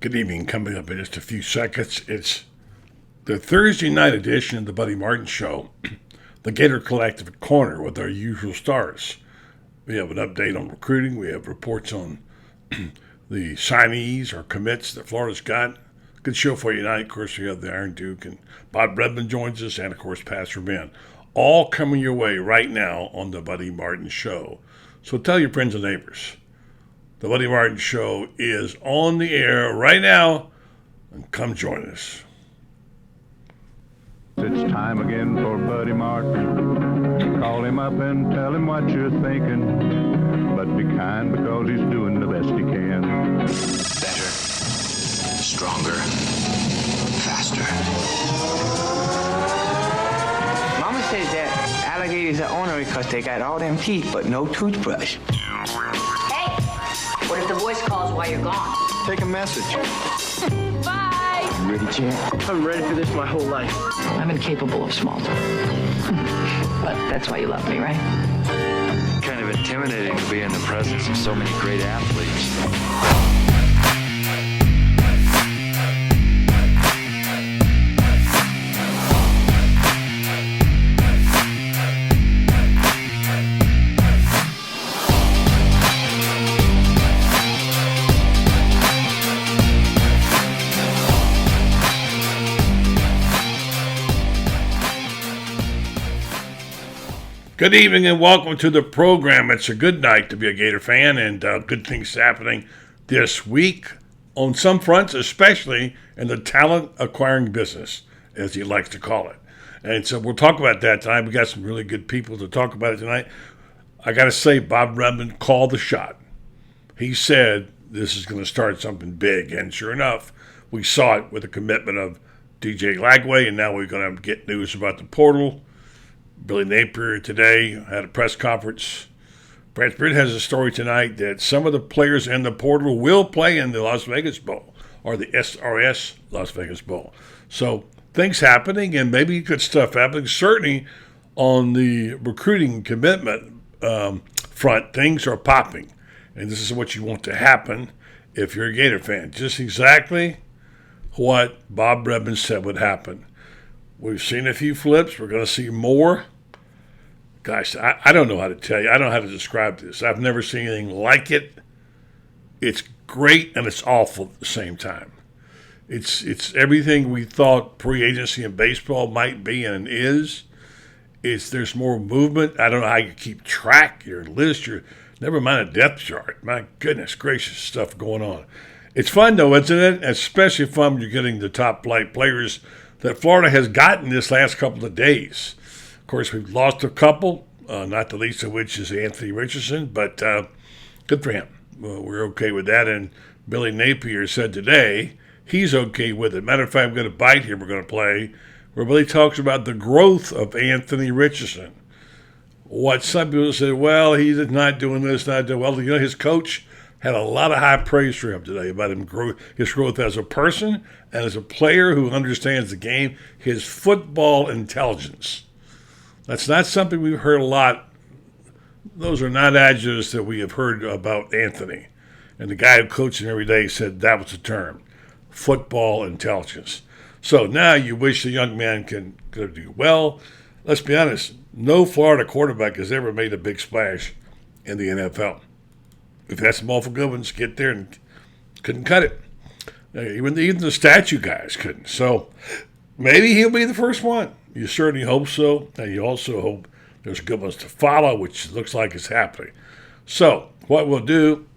Good evening. Coming up in just a few seconds, it's the Thursday night edition of the Buddy Martin Show, the Gator Collective Corner with our usual stars. We have an update on recruiting. We have reports on the signees or commits that Florida's got. Good show for you tonight. Of course, we have the Iron Duke and Bob Redman joins us, and of course, Pastor Ben. All coming your way right now on the Buddy Martin Show. So tell your friends and neighbors. The Buddy Martin Show is on the air right now, and come join us. It's time again for Buddy Martin. Call him up and tell him what you're thinking, but be kind because he's doing the best he can. Better, stronger, faster. Mama says that alligators are ornery because they got all them teeth but no toothbrush. What if the voice calls while you're gone? Take a message. Bye! You ready, champ? I'm ready for this my whole life. I'm incapable of small talk. But that's why you love me, right? Kind of intimidating to be in the presence of so many great athletes. Good evening and welcome to the program. It's a good night to be a Gator fan, and good things happening this week on some fronts, especially in the talent acquiring business, as he likes to call it. And so we'll talk about that tonight. We got some really good people to talk about it tonight. I got to say, Bob Redman called the shot. He said this is going to start something big, and sure enough, we saw it with the commitment of DJ Lagway, and now we're going to get news about the portal. Billy Napier today had a press conference. Franz has a story tonight that some of the players in the portal will play in the Las Vegas Bowl, or the SRS Las Vegas Bowl. So things happening, and maybe good stuff happening. Certainly on the recruiting commitment front, things are popping. And this is what you want to happen if you're a Gator fan. Just exactly what Bob Redman said would happen. We've seen a few flips. We're going to see more. Gosh, I don't know how to tell you. I don't know how to describe this. I've never seen anything like it. It's great and it's awful at the same time. It's everything we thought pre-agency in baseball might be and is. There's more movement. I don't know how you keep track, your list, never mind a depth chart. My goodness gracious, stuff going on. It's fun though, isn't it? Especially fun when you're getting the top flight players that Florida has gotten this last couple of days. Of course, we've lost a couple, not the least of which is Anthony Richardson, but good for him. We're okay with that. And Billy Napier said today he's okay with it. Matter of fact, we've got a bite here we're going to play where Billy talks about the growth of Anthony Richardson. What some people said, well, he's not doing this, not doing well. You know, his coach had a lot of high praise for him today about his growth as a person and as a player who understands the game, his football intelligence. That's not something we've heard a lot. Those are not adjectives that we have heard about Anthony. And the guy who coached him every day said that was the term, football intelligence. So now you wish the young man can do well. Let's be honest, no Florida quarterback has ever made a big splash in the NFL. We've had some awful good ones get there and couldn't cut it. Even the statue guys couldn't. So maybe he'll be the first one. You certainly hope so. And you also hope there's good ones to follow, which looks like it's happening. So what we'll do,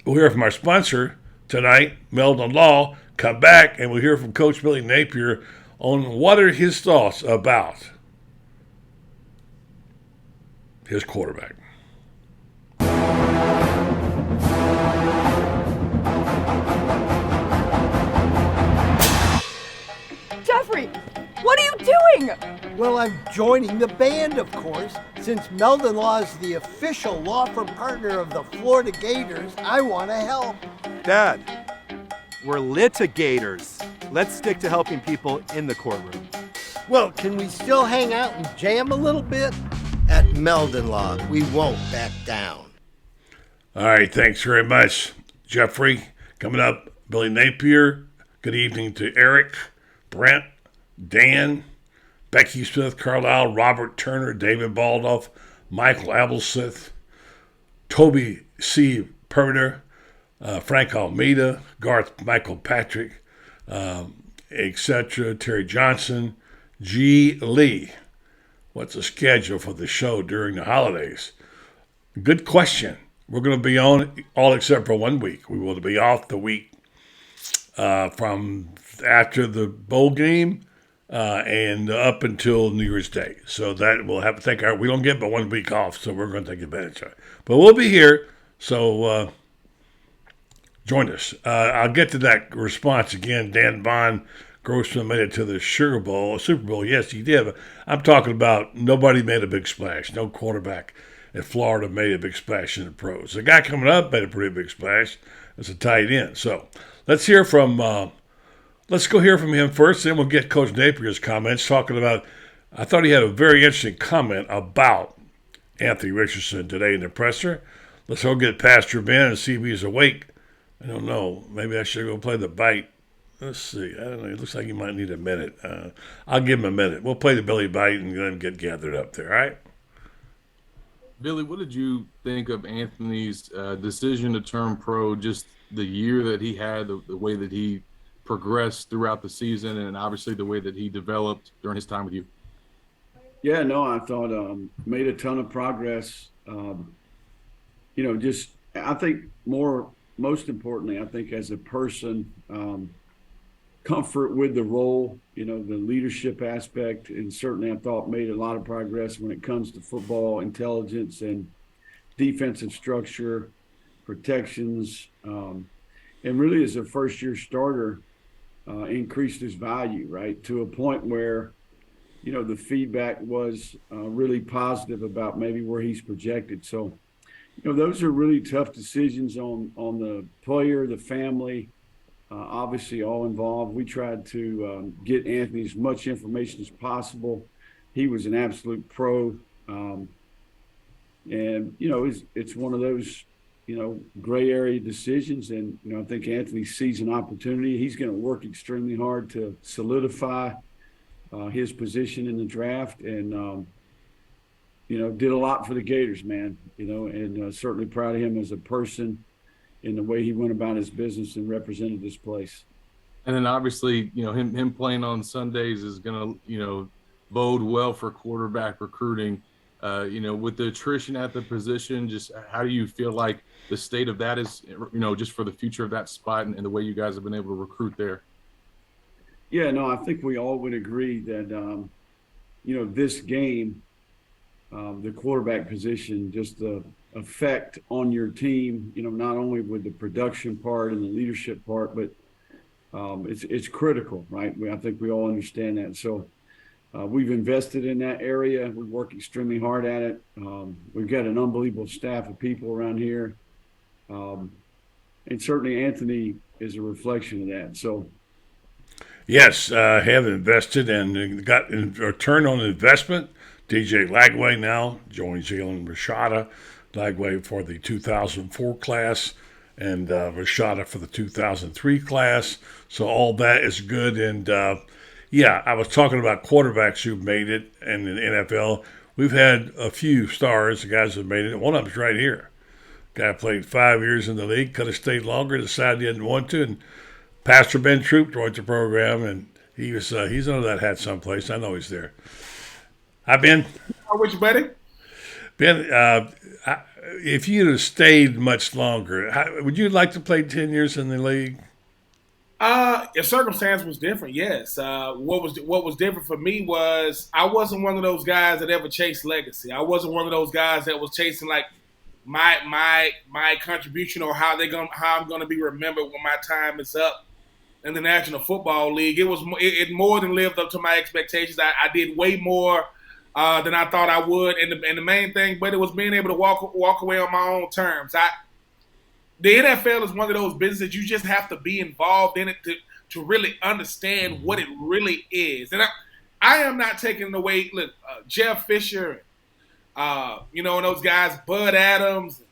we'll hear from our sponsor tonight, Meldon Law. Come back and we'll hear from Coach Billy Napier on what are his thoughts about his quarterback. Jeffrey, what are you doing? Well, I'm joining the band, of course. Since Meldon Law is the official law firm partner of the Florida Gators, I want to help. Dad, we're litigators. Let's stick to helping people in the courtroom. Well, can we still hang out and jam a little bit? At Meldon Law, we won't back down. All right, thanks very much, Jeffrey. Coming up, Billy Napier. Good evening to Eric, Brent, Dan, Becky Smith, Carlisle, Robert Turner, David Baldoff, Michael Abelseth, Toby C. Perter, Frank Almeida, Garth Michael Patrick, etc., Terry Johnson, G. Lee. What's the schedule for the show during the holidays? Good question. We're going to be on all except for 1 week. We will be off the week from after the bowl game and up until New Year's Day. So that we'll have to take we don't get but 1 week off, so we're going to take advantage of it. But we'll be here, so join us. I'll get to that response again. Dan Vaughn Grossman made it to the Super Bowl. Yes, he did. But I'm talking about nobody made a big splash. No quarterback at Florida made a big splash in the pros. The guy coming up made a pretty big splash as a tight end. So let's go hear from him first, then we'll get Coach Napier's comments talking about, I thought he had a very interesting comment about Anthony Richardson today in the presser. Let's go get Pastor Ben and see if he's awake. I don't know. Maybe I should go play the bite. Let's see. I don't know. It looks like he might need a minute. I'll give him a minute. We'll play the Billy Bite and then get gathered up there, all right? Billy, what did you think of Anthony's decision to turn pro, just the year that he had, the way that he progressed throughout the season, and obviously the way that he developed during his time with you? Yeah, no, I thought made a ton of progress. I think most importantly, I think as a person, comfort with the role, the leadership aspect, and certainly I thought made a lot of progress when it comes to football intelligence and defensive structure, protections, and really as a first-year starter, increased his value, right, to a point where, the feedback was really positive about maybe where he's projected. So, those are really tough decisions on the player, the family, obviously all involved. We tried to get Anthony as much information as possible. He was an absolute pro. And, it's one of those, gray area decisions. And, I think Anthony sees an opportunity. He's going to work extremely hard to solidify his position in the draft and, did a lot for the Gators, man, and certainly proud of him as a person in the way he went about his business and represented this place. And then obviously, him playing on Sundays is going to, bode well for quarterback recruiting. With the attrition at the position, just how do you feel like the state of that is, just for the future of that spot and the way you guys have been able to recruit there? Yeah, no, I think we all would agree that, this game, the quarterback position, just the effect on your team, not only with the production part and the leadership part, but it's critical, right? I think we all understand that. So we've invested in that area. We work extremely hard at it. We've got an unbelievable staff of people around here. And certainly Anthony is a reflection of that. So, yes, have invested and got a return on investment. DJ Lagway now joins Jalen Rashada. Lagway for the 2004 class and Rashada for the 2003 class. So all that is good. And, I was talking about quarterbacks who've made it in the NFL. We've had a few stars, the guys who have made it. One of them's right here. Guy played 5 years in the league, could have stayed longer, decided he didn't want to. And Pastor Ben Troupe joined the program, and he's under that hat someplace. I know he's there. Hi, Ben. Which you, buddy? Ben, if you'd have stayed much longer, would you like to play 10 years in the league? If circumstance was different, yes. What was different for me was I wasn't one of those guys that ever chased legacy. I wasn't one of those guys that was chasing like my contribution or how I'm gonna be remembered when my time is up in the National Football League. It more than lived up to my expectations. I did way more than I thought I would, and the main thing, but it was being able to walk away on my own terms. The NFL is one of those businesses you just have to be involved in it to really understand what it really is. And I am not taking away. Look, Jeff Fisher, and those guys, Bud Adams,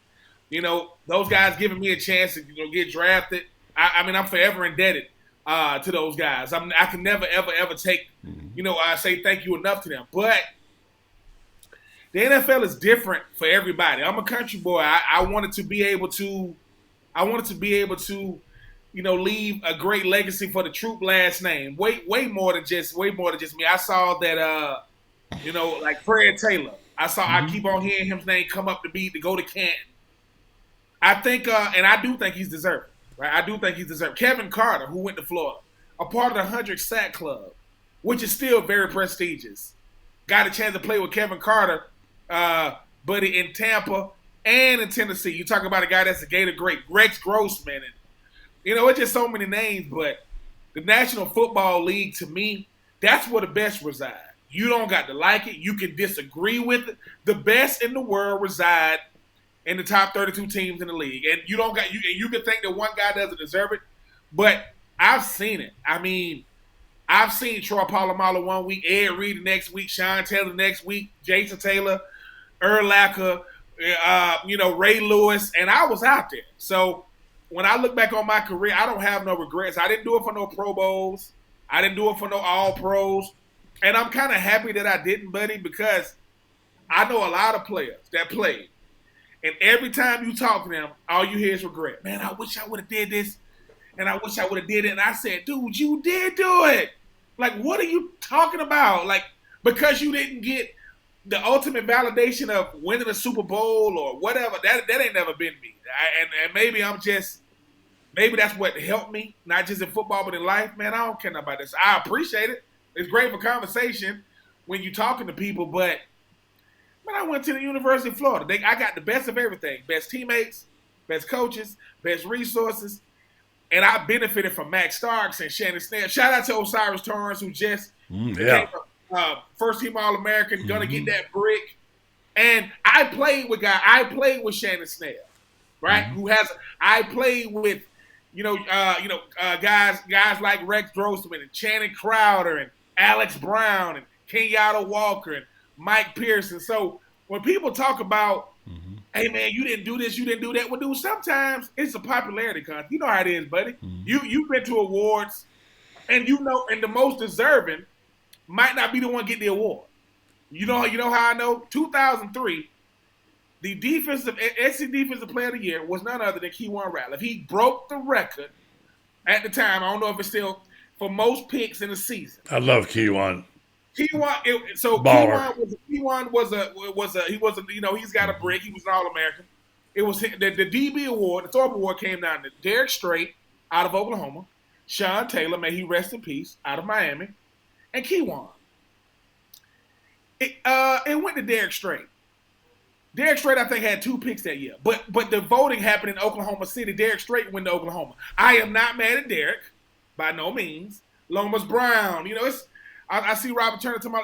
those guys giving me a chance to get drafted. I mean, I'm forever indebted to those guys. I can never, ever, ever take, say thank you enough to them. But the NFL is different for everybody. I'm a country boy. I wanted to be able to, leave a great legacy for the Troupe last name. Way more than just me. I saw that, like Fred Taylor. I keep on hearing his name come up to go to Canton. I think, and I do think he's deserved. Right? I do think he's deserved. Kevin Carter, who went to Florida, a part of the 100 Sack Club, which is still very prestigious. Got a chance to play with Kevin Carter, buddy, in Tampa and in Tennessee. You talk about a guy that's a Gator great, Rex Grossman, and it's just so many names. But the National Football League, to me, that's where the best reside. You don't got to like it. You can disagree with it. The best in the world reside in the top 32 teams in the league. And you can think that one guy doesn't deserve it, but I've seen it. I mean, I've seen Troy Polamalu one week, Ed Reed the next week, Sean Taylor the next week, Jason Taylor, Urlacher, Ray Lewis, and I was out there. So when I look back on my career, I don't have no regrets. I didn't do it for no Pro Bowls. I didn't do it for no All-Pros. And I'm kind of happy that I didn't, buddy, because I know a lot of players that played. And every time you talk to them, all you hear is regret. Man, I wish I would have did this, and I wish I would have did it. And I said, dude, you did do it. Like, what are you talking about? Like, because you didn't get the ultimate validation of winning a Super Bowl or whatever, that ain't never been me. And maybe maybe that's what helped me, not just in football, but in life. Man, I don't care about this. I appreciate it. It's great for conversation when you're talking to people, but man, I went to the University of Florida. I got the best of everything. Best teammates, best coaches, best resources. And I benefited from Max Starks and Shannon Snell. Shout out to Osiris Torrance, who just became a first-team All-American, going to get that brick. And I played with Shannon Snell, right? I played with, guys like Rex Grossman and Channing Crowder and Alex Brown and Kenyatta Walker and Mike Pearson. So when people talk about, hey, man, you didn't do this, you didn't do that, well, dude, sometimes it's a popularity contest. You know how it is, buddy. You've been to awards, and and the most deserving might not be the one get the award. You know how I know? 2003, the SEC Defensive Player of the Year was none other than Keywan Ratliff. He broke the record at the time. I don't know if it's still for most picks in the season. I love Keywan. Keywan he's got a brick. He was an All-American. It was the DB award, the Troupe award came down to Derek Strait out of Oklahoma, Sean Taylor, may he rest in peace, out of Miami, and Keywan. It went to Derek Strait. Derek Strait, I think, had 2 picks that year. But the voting happened in Oklahoma City. Derek Strait went to Oklahoma. I am not mad at Derek, by no means. Lomas Brown, I see Robert Turner to my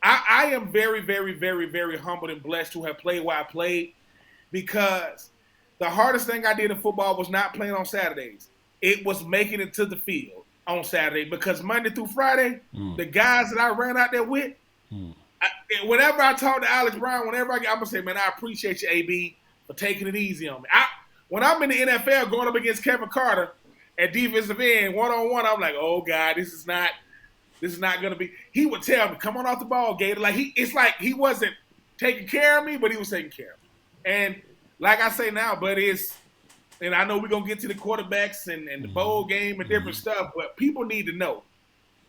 I am very, very, very, very humbled and blessed to have played where I played, because the hardest thing I did in football was not playing on Saturdays. It was making it to the field on Saturday, because Monday through Friday, the guys that I ran out there with, whenever I talk to Alex Brown, I'm going to say, man, I appreciate you, AB, for taking it easy on me. When I'm in the NFL going up against Kevin Carter at defensive end, one-on-one, I'm like, oh, God, this is not going to be – he would tell me, come on off the ball, Gator. It's like he wasn't taking care of me, but he was taking care of me. And like I say now, but and I know we're going to get to the quarterbacks and the bowl game and different stuff, but people need to know,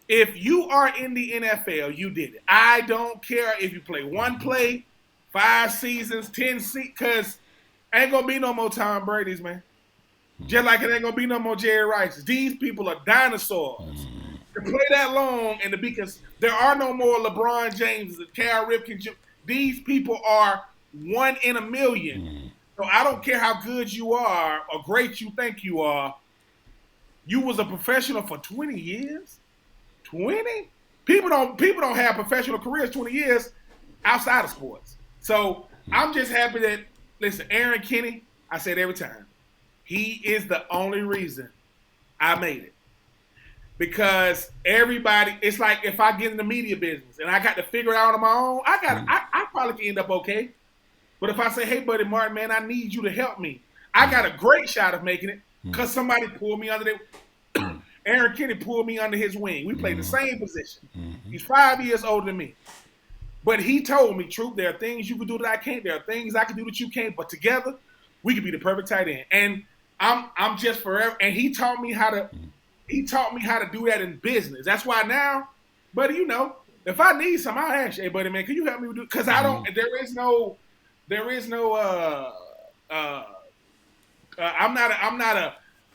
if you are in the NFL, you did it. I don't care if you play 1 play, 5 seasons, 10 seasons, because ain't going to be no more Tom Brady's, man. Just like it ain't going to be no more Jerry Rice's. These people are dinosaurs. To play that long and to be – there are no more LeBron James and Cal Ripken. These people are 1 in a million. So I don't care how good you are or great you think you are. You was a professional for 20 years? 20? People don't have professional careers 20 years outside of sports. So I'm just happy that, listen, Aaron Kinney, I said every time, he is the only reason I made it. Because everybody, it's like if I get in the media business and I got to figure it out on my own, I probably can end up okay. But if I say, hey, buddy Martin, man, I need you to help me, I got a great shot of making it because somebody pulled me under their. Aaron Kenny pulled me under his wing. We played the same position. He's 5 years older than me. But he told me, Troupe, there are things you can do that I can't. There are things I can do that you can't. But together, we could be the perfect tight end. And I'm just forever. And he taught me how to do that in business. That's why now, buddy, you know, if I need something, I'll ask you, hey, buddy, man, can you help me do? Because I don't. There is no.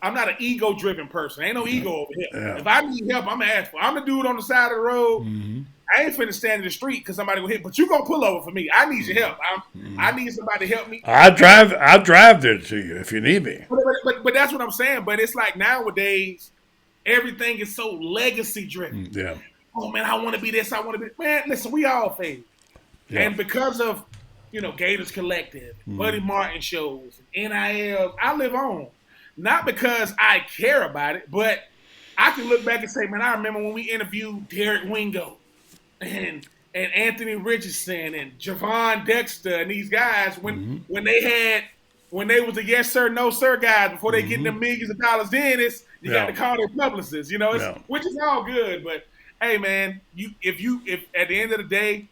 I'm not an ego-driven person. Ain't no ego over here. Yeah. If I need help, I'm gonna ask for it. I'm the dude on the side of the road. I ain't finna stand in the street because somebody will hit, but you gonna pull over for me. I need your help. I need somebody to help me. I'll drive there to you if you need me. But that's what I'm saying. But it's like nowadays, everything is so legacy driven. Yeah. Oh man, I want to be this. I want to be. Man, listen, we all fail. Yeah. And because of Gators Collective, Buddy Martin shows, NIL, I live on. Not because I care about it, but I can look back and say, man, I remember when we interviewed Derek Wingo and Anthony Richardson and Javon Dexter and these guys when they was the yes sir, no sir guys before they get them millions of dollars in, you got to call their publicists, which is all good. But hey, man, if at the end of the day,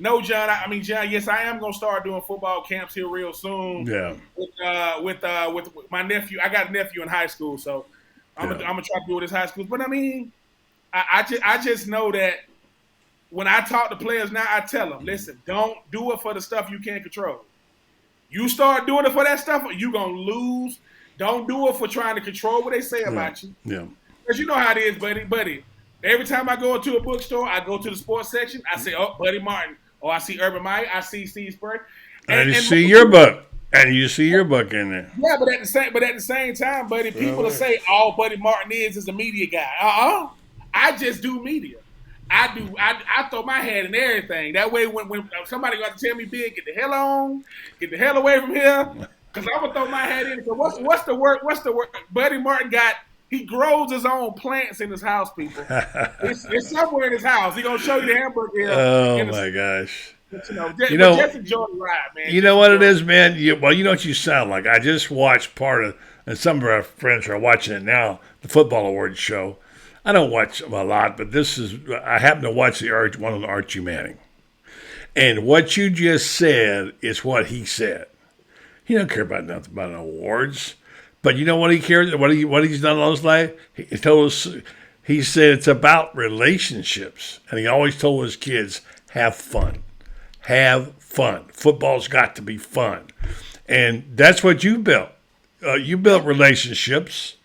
no, John. John. Yes, I am gonna start doing football camps here real soon. Yeah. With my nephew. I got a nephew in high school, so I'm gonna try to do it at high school. But I just know that when I talk to players now, I tell them, listen, don't do it for the stuff you can't control. You start doing it for that stuff, you gonna lose. Don't do it for trying to control what they say about you. Yeah. Because you know how it is, buddy. Every time I go into a bookstore, I go to the sports section. I say, oh, Buddy Martin. Oh, I see Urban Meyer. I see Steve Spurrier. And you see your book. And you see your book in there. Yeah, but at the same time, buddy, people will say all Buddy Martin is a media guy. I just do media. I throw my head in everything. That way, when somebody got to tell me big, get the hell on, get the hell away from here, because I'm gonna throw my head in. So what's the work? Buddy Martin he grows his own plants in his house, people. It's somewhere in his house. He gonna show you the hamburger. Oh my gosh. But, just enjoy the ride, man. You know what it is, man? You know what you sound like. I just watched part of, and some of our friends are watching it now, the Football Awards show. I don't watch them a lot, but I happen to watch one of the Archie Manning. And what you just said is what he said. He don't care about nothing about awards. But you know what he cares? What he's done all his life? He told us. He said it's about relationships, and he always told his kids, "Have fun, have fun. Football's got to be fun," and that's what you built. You built relationships,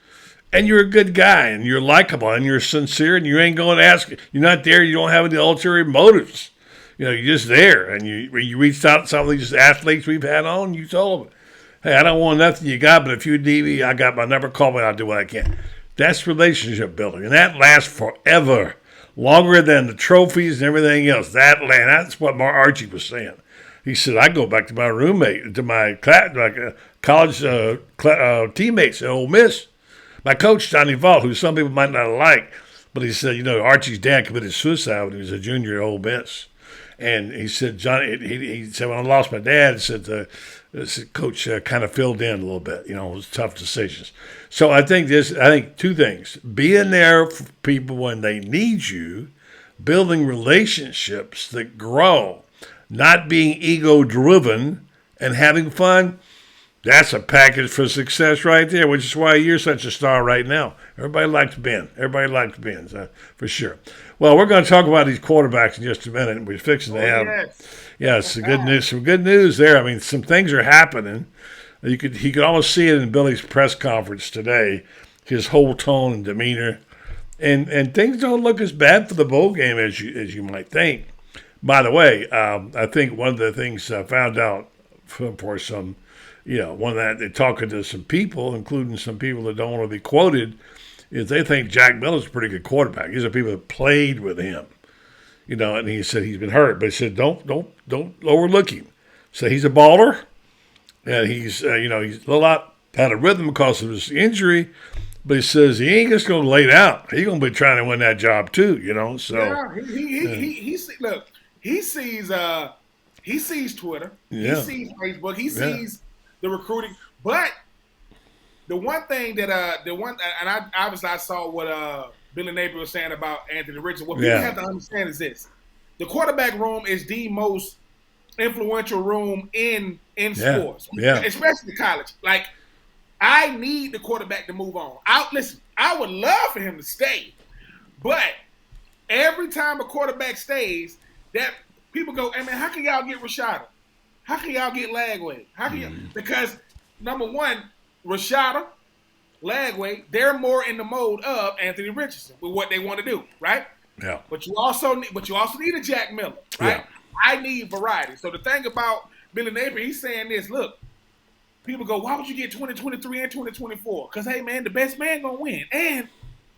and you're a good guy, and you're likable, and you're sincere, and you ain't going to ask. You're not there. You don't have any ulterior motives. You're just there, and you reached out to some of these athletes we've had on. And you told them, hey, I don't want nothing you got, but if you need me, I got my number. Call me. I'll do what I can. That's relationship building, and that lasts forever, longer than the trophies and everything else. That's what Archie was saying. He said, I go back to my roommate, to my college teammates at Ole Miss. My coach, Johnny Vaught, who some people might not like, but he said, Archie's dad committed suicide when he was a junior at Ole Miss. And he said, he said, when I lost my dad, he said, Coach kind of filled in a little bit. It was tough decisions. So I think two things: being there for people when they need you, building relationships that grow, not being ego-driven, and having fun. That's a package for success right there, which is why you're such a star right now. Everybody likes Ben. For sure. Well, we're going to talk about these quarterbacks in just a minute. We're fixing to have, some good news there. I mean, some things are happening. He could almost see it in Billy's press conference today. His whole tone and demeanor, and things don't look as bad for the bowl game as you might think. By the way, I think one of the things I found out for some. One that they're talking to some people, including some people that don't want to be quoted, is they think Jack Miller's a pretty good quarterback. These are people that played with him, and he said he's been hurt, but he said don't overlook him. So he's a baller, and he's he's a little out of rhythm because of his injury, but he says he ain't just going to lay down. He's going to be trying to win that job too, So he sees Twitter, he sees Facebook, he sees the recruiting, but the one thing that and I saw what Billy Napier was saying about Anthony Richardson. What people have to understand is this: the quarterback room is the most influential room in sports, especially college. Like, I need the quarterback to move on. Listen, I would love for him to stay, but every time a quarterback stays, that people go, "Hey man, how can y'all get Rashada? How can y'all get Lagway? How can y'all?" Because number one, Rashada, Lagway, they're more in the mode of Anthony Richardson with what they want to do, right? Yeah. But you also need a Jack Miller, right? Yeah. I need variety. So the thing about Billy Napier, he's saying this: look, people go, why would you get 2023 and 2024? Because hey man, the best man gonna win. And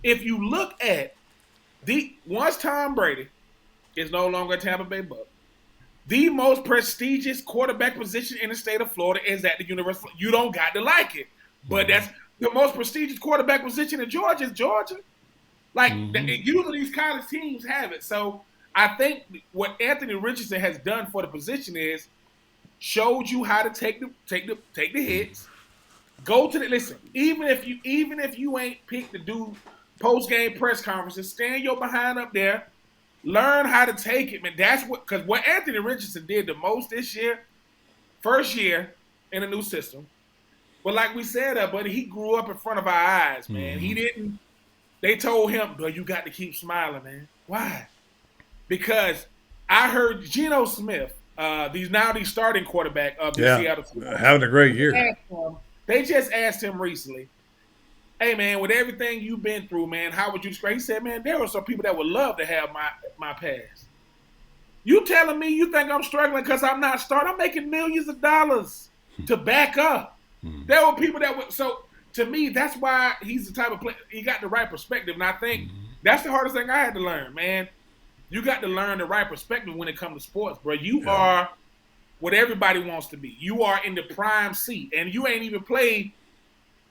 if you look at once Tom Brady is no longer a Tampa Bay Buck, the most prestigious quarterback position in the state of Florida is at the University. You don't got to like it, but that's the most prestigious quarterback position in Georgia is Georgia. Like, usually these college teams have it. So I think what Anthony Richardson has done for the position is showed you how to take the hits. Go to the listen. Even if you ain't picked to do post game press conferences, stand your behind up there. Learn how to take it, man. That's because what Anthony Richardson did the most this year, first year in a new system. But like we said, buddy, he grew up in front of our eyes, man. He didn't. They told him, "But you got to keep smiling, man." Why? Because I heard Geno Smith, the starting quarterback of the Seattle Seahawks, having a great year. They just asked him recently, "Hey man, with everything you've been through, man, how would you describe?" He said, "Man, there are some people that would love to have my past." You telling me you think I'm struggling because I'm not starting? I'm making millions of dollars to back up. There were people that would. So to me, that's why he's the type of player. He got the right perspective, and I think that's the hardest thing I had to learn, man. You got to learn the right perspective when it comes to sports, bro. You are what everybody wants to be. You are in the prime seat, and you ain't even played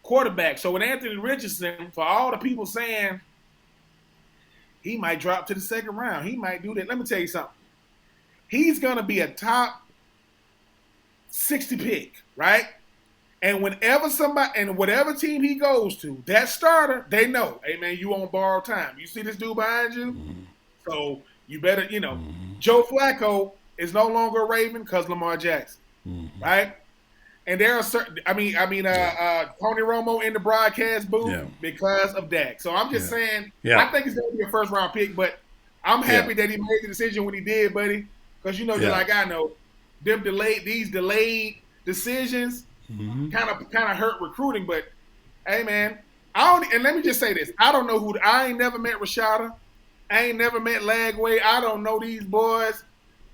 quarterback. So with Anthony Richardson, for all the people saying he might drop to the second round, he might do that. Let me tell you something. He's going to be a top 60 pick, right? And whenever whatever team he goes to, that starter, they know, hey man, you on borrowed time. You see this dude behind you? So you better, Joe Flacco is no longer a Raven because Lamar Jackson, right? And there are certain, Tony Romo in the broadcast booth because of Dak. So I'm just saying, I think it's going to be a first round pick, but I'm happy that he made the decision when he did, buddy. Because just like I know, these delayed decisions kind of hurt recruiting. But hey, man, and let me just say this: I don't know I ain't never met Rashada, I ain't never met Lagway. I don't know these boys,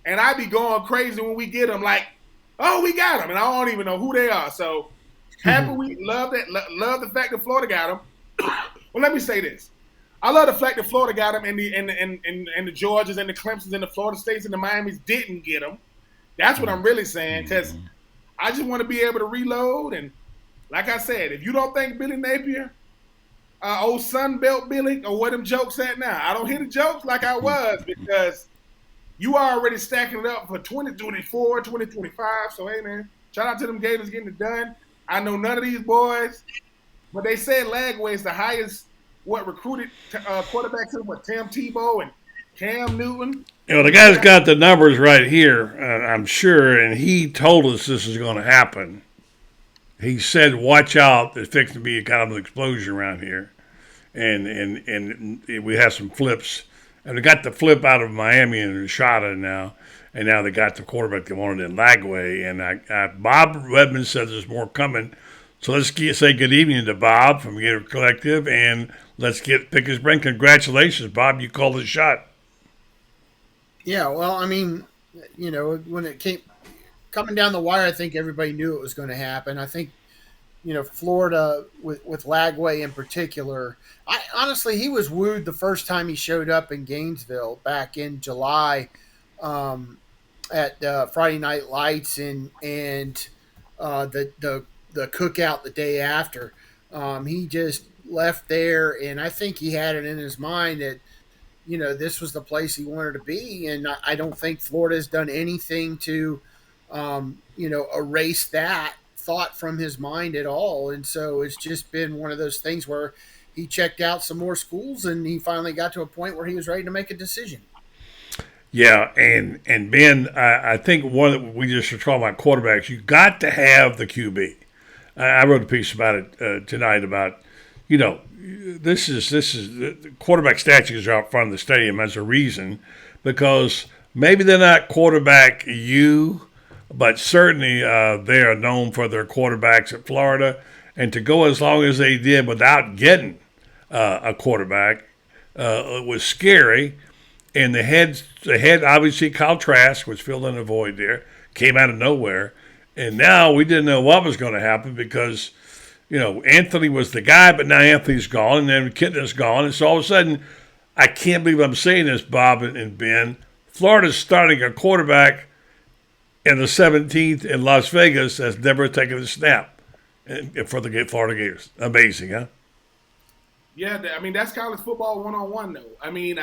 and I be going crazy when we get them. Like, oh, we got them, and I don't even know who they are. So happy we love that. Love the fact that Florida got them. Well, let me say this: I love the fact that Florida got them, and the Georgias and the Clemsons and the Florida States and the Miamis didn't get them. That's what I'm really saying, because I just want to be able to reload. And like I said, if you don't think Billy Napier, old Sunbelt Billy, or where them jokes at now, I don't hear the jokes like I was, because you are already stacking it up for 2024, 2025. So, hey, man, shout out to them Gators getting it done. I know none of these boys, but they said Lagway is the highest recruited quarterbacks, Tim Tebow and Cam Newton. The guy's got the numbers right here, I'm sure, and he told us this is going to happen. He said, watch out, there's fixing to be a kind of an explosion around here. And we have some flips. And they got the flip out of Miami and Rashada now, and now they got the quarterback they wanted in Lagway. And Bob Redman said there's more coming. So let's say good evening to Bob from Gator Collective, and let's pick his brain. Congratulations, Bob. You called the shot. Yeah, well, I mean, when it came coming down the wire, I think everybody knew it was going to happen. I think, Florida with Lagway in particular, honestly, he was wooed the first time he showed up in Gainesville back in July at Friday Night Lights and the cookout the day after. He just left there, and I think he had it in his mind that, this was the place he wanted to be. And I don't think Florida has done anything to, erase that thought from his mind at all. And so it's just been one of those things where he checked out some more schools and he finally got to a point where he was ready to make a decision. Yeah, and Ben, I think we just were talking about quarterbacks. You got to have the QB. I wrote a piece about it tonight about, this is the quarterback statues are out front of the stadium as a reason, because maybe they're not quarterback but certainly they are known for their quarterbacks at Florida, and to go as long as they did without getting a quarterback it was scary. And the head obviously Kyle Trask was filling a void there, came out of nowhere, and now we didn't know what was going to happen because, Anthony was the guy, but now Anthony's gone, and then Kitna's gone, and so all of a sudden, I can't believe I'm saying this, Bob and Ben, Florida's starting a quarterback in the 17th in Las Vegas that's never taken a snap for the Florida Gators. Amazing, huh? Yeah, I mean, that's college football 101, though. I mean,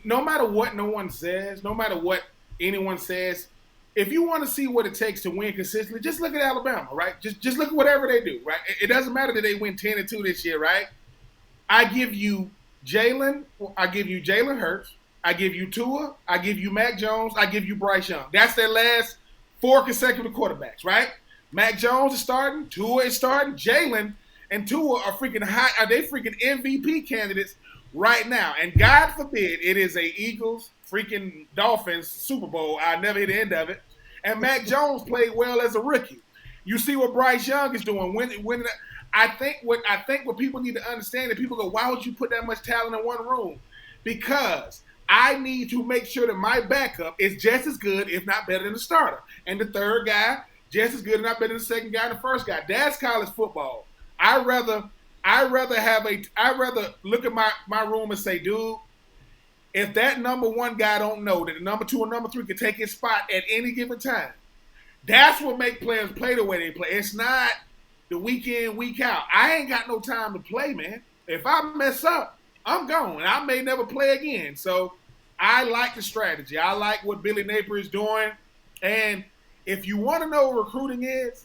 no matter what no one says, no matter what anyone says, if you want to see what it takes to win consistently, just look at Alabama, right? Just look at whatever they do, right? It doesn't matter that they win 10-2 this year, right? I give you Jalen Hurts, I give you Tua, I give you Mac Jones, I give you Bryce Young. That's their last 4 consecutive quarterbacks, right? Mac Jones is starting, Tua is starting, Jalen and Tua are freaking MVP candidates right now. And God forbid it is a Eagles, freaking Dolphins Super Bowl. I never hear the end of it. And Mac Jones played well as a rookie. You see what Bryce Young is doing. I think what people need to understand is people go, why would you put that much talent in one room? Because I need to make sure that my backup is just as good, if not better than the starter. And the third guy, just as good, if not better than the second guy and the first guy. That's college football. I'd rather look at my room and say, dude, if that number one guy don't know that the number 2 and number 3 can take his spot at any given time, that's what make players play the way they play. It's not the week in, week out. I ain't got no time to play, man. If I mess up, I'm gone. I may never play again. So I like the strategy. I like what Billy Napier is doing. And if you want to know what recruiting is,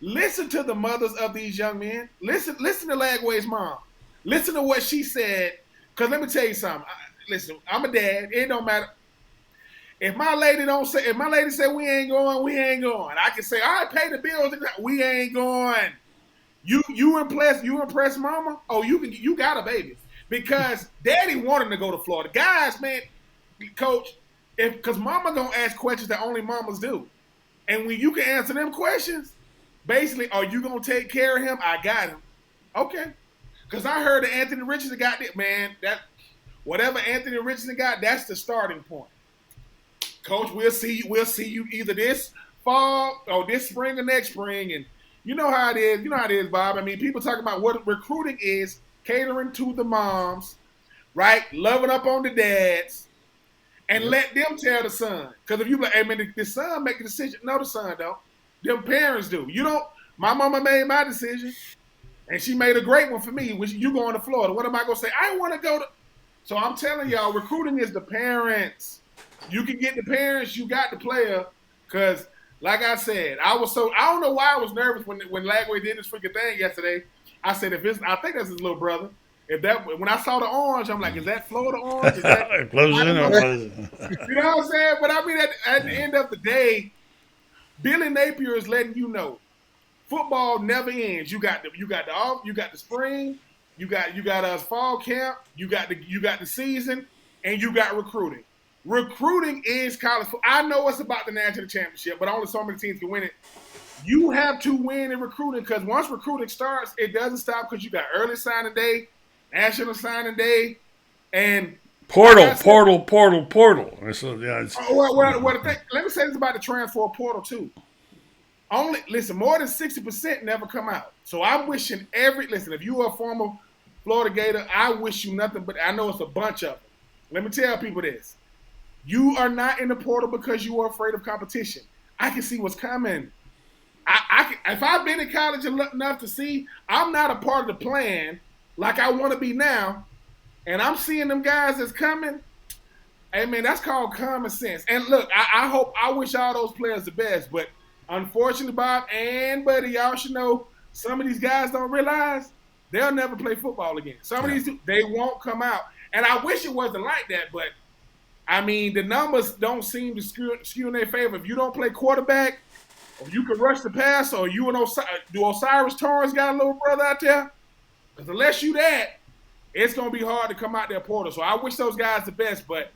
listen to the mothers of these young men. Listen to Lagway's mom. Listen to what she said. Because let me tell you something. Listen, I'm a dad. It don't matter. If my lady say we ain't going, we ain't going. I can say, all right, pay the bills. We ain't going. You impress mama? Oh, you got a baby. Because daddy wanted to go to Florida. Guys, man, coach, because mama gonna ask questions that only mamas do. And when you can answer them questions, basically, are you going to take care of him? I got him. Okay. Because I heard that Anthony Richardson got it. Man, whatever Anthony Richardson got, that's the starting point. Coach, we'll see you either this fall or this spring or next spring. And you know how it is. You know how it is, Bob. I mean, people talking about what recruiting is, catering to the moms, right? Loving up on the dads. And let them tell the son. Because if you like, hey, man, the son make the decision. No, the son don't. Them parents do. You don't. My mama made my decision, and she made a great one for me. Which you going to Florida? What am I gonna say? I want to go to. So I'm telling y'all, recruiting is the parents. You can get the parents, you got the player. Because, like I said, I don't know why I was nervous when Lagway did this freaking thing yesterday. I said, I think that's his little brother. When I saw the orange, I'm like, is that Florida orange? Is that, close in or close. You know what I'm saying? But I mean, at the end of the day, Billy Napier is letting you know, football never ends. You got the spring, you got us fall camp, you got the season, and you got recruiting. Recruiting is college football. I know it's about the national championship, but only so many teams can win it. You have to win in recruiting because once recruiting starts, it doesn't stop because you got early signing day, national signing day, and portal. So, yeah, let me say this about the transfer portal too. More than 60% never come out. So I'm wishing if you are a former Florida Gator, I wish you nothing but, I know it's a bunch of them. Let me tell people this. You are not in the portal because you are afraid of competition. I can see what's coming. If I've been in college enough to see, I'm not a part of the plan like I want to be now, and I'm seeing them guys that's coming, hey man, that's called common sense. And look, I wish all those players the best, but unfortunately, Bob and Buddy, y'all should know some of these guys don't realize they'll never play football again. Some of these, they won't come out. And I wish it wasn't like that, but I mean, the numbers don't seem to skew in their favor. If you don't play quarterback, or you can rush the pass, or you and Osiris Torrance got a little brother out there? Because unless you that, it's going to be hard to come out their portal. So I wish those guys the best, but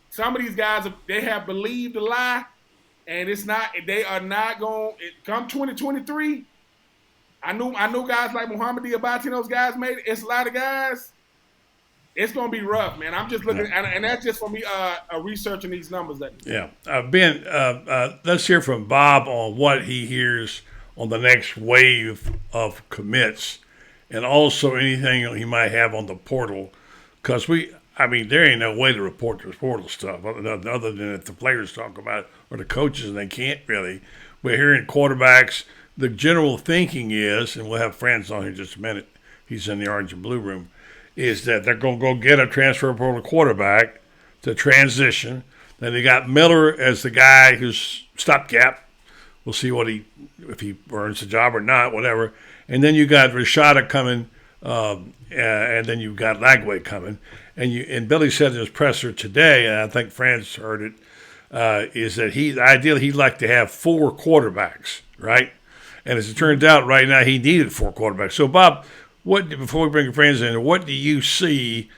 some of these guys, they have believed the lie, and it's not. They are not going to come 2023. I knew guys like Muhammad Diabate and those guys made it. It's a lot of guys. It's going to be rough, man. I'm just looking, and that's just for me researching these numbers. Yeah. Ben, let's hear from Bob on what he hears on the next wave of commits, and also anything he might have on the portal. Because there ain't no way to report this portal stuff other than if the players talk about it or the coaches, and they can't really. We're hearing quarterbacks. The general thinking is, and we'll have Franz on here in just a minute. He's in the orange and blue room. Is that they're going to go get a transfer portal quarterback to transition. Then they got Miller as the guy who's stopgap. We'll see if he earns the job or not, whatever. And then you got Rashada coming, and then you've got Lagway coming. And Billy said in his presser today, and I think Franz heard it, is that ideally he'd like to have 4 quarterbacks, right? And as it turns out, right now he needed 4 quarterbacks. So Bob, before we bring Franz in, what do you see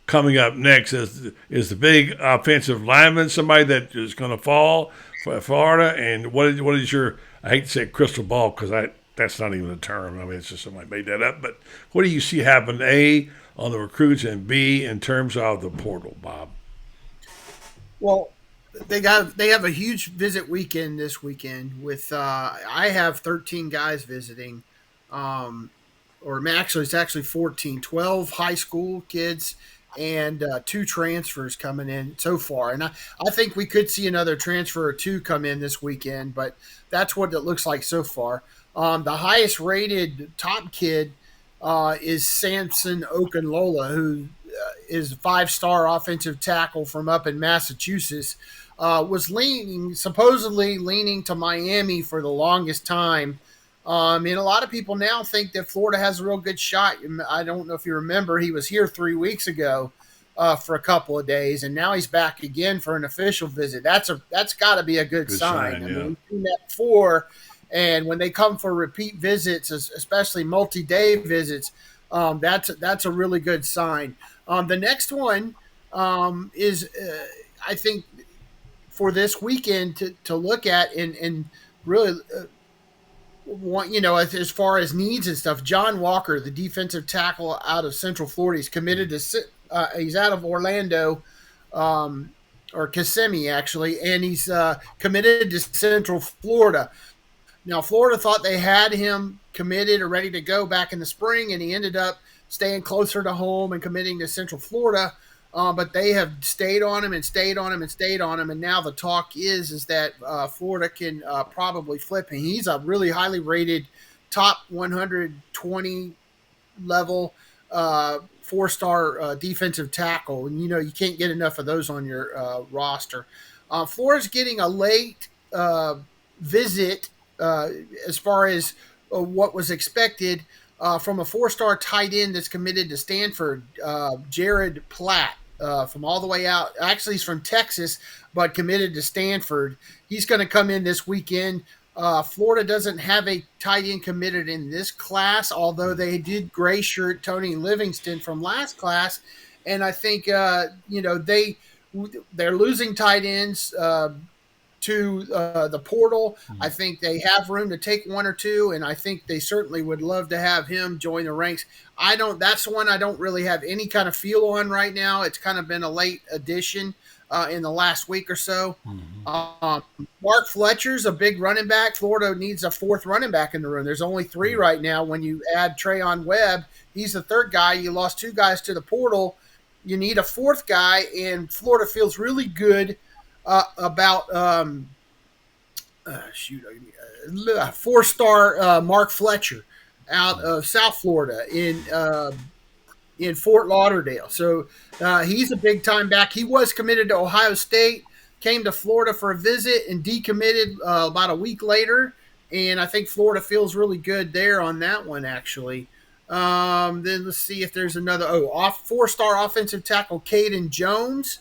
coming up next? Is the big offensive lineman somebody that is going to fall for Florida? And what is your, I hate to say crystal ball because that's not even a term. I mean, it's just somebody made that up. But what do you see happen, A, on the recruits, and B, in terms of the portal, Bob? Well, they have a huge visit weekend this weekend with I have 13 guys visiting. It's actually 14, 12 high school kids and 2 transfers coming in so far. And I think we could see another transfer or 2 come in this weekend, but that's what it looks like so far. The highest rated top kid is Samson Okunlola, who is a 5-star offensive tackle from up in Massachusetts, was supposedly leaning to Miami for the longest time. And a lot of people now think that Florida has a real good shot. I don't know if you remember, he was here 3 weeks ago for a couple of days, and now he's back again for an official visit. That's got to be a good sign. I mean, we've seen that before, and when they come for repeat visits, especially multi-day visits, that's a really good sign. The next one is, I think, for this weekend to look at and really as far as needs and stuff. John Walker, the defensive tackle out of Central Florida, he's committed to. He's out of Orlando, or Kissimmee actually, and he's committed to Central Florida. Now, Florida thought they had him committed or ready to go back in the spring, and he ended up staying closer to home and committing to Central Florida. But they have stayed on him and stayed on him and stayed on him, and now the talk is that Florida can probably flip him. He's a really highly rated, top 120 level 4-star defensive tackle, and you can't get enough of those on your roster. Florida's getting a late visit as far as what was expected from a 4-star tight end that's committed to Stanford, Jared Platt. From all the way out. Actually, he's from Texas, but committed to Stanford. He's going to come in this weekend. Florida doesn't have a tight end committed in this class, although they did gray shirt Tony Livingston from last class. And I think, they're losing tight ends to the portal. I think they have room to take 1 or 2, and I think they certainly would love to have him join the ranks. That's the one I don't really have any kind of feel on right now. It's kind of been a late addition in the last week or so. Mark Fletcher's a big running back. Florida needs a 4th running back in the room. There's only 3 right now. When you add Trayon Webb, he's the 3rd guy. You lost 2 guys to the portal. You need a 4th guy, and Florida feels really good about 4-star Mark Fletcher out of South Florida in Fort Lauderdale. So he's a big time back. He was committed to Ohio State, came to Florida for a visit and decommitted about a week later. And I think Florida feels really good there on that one, actually. Then let's see if there's another. Four-star offensive tackle Caden Jones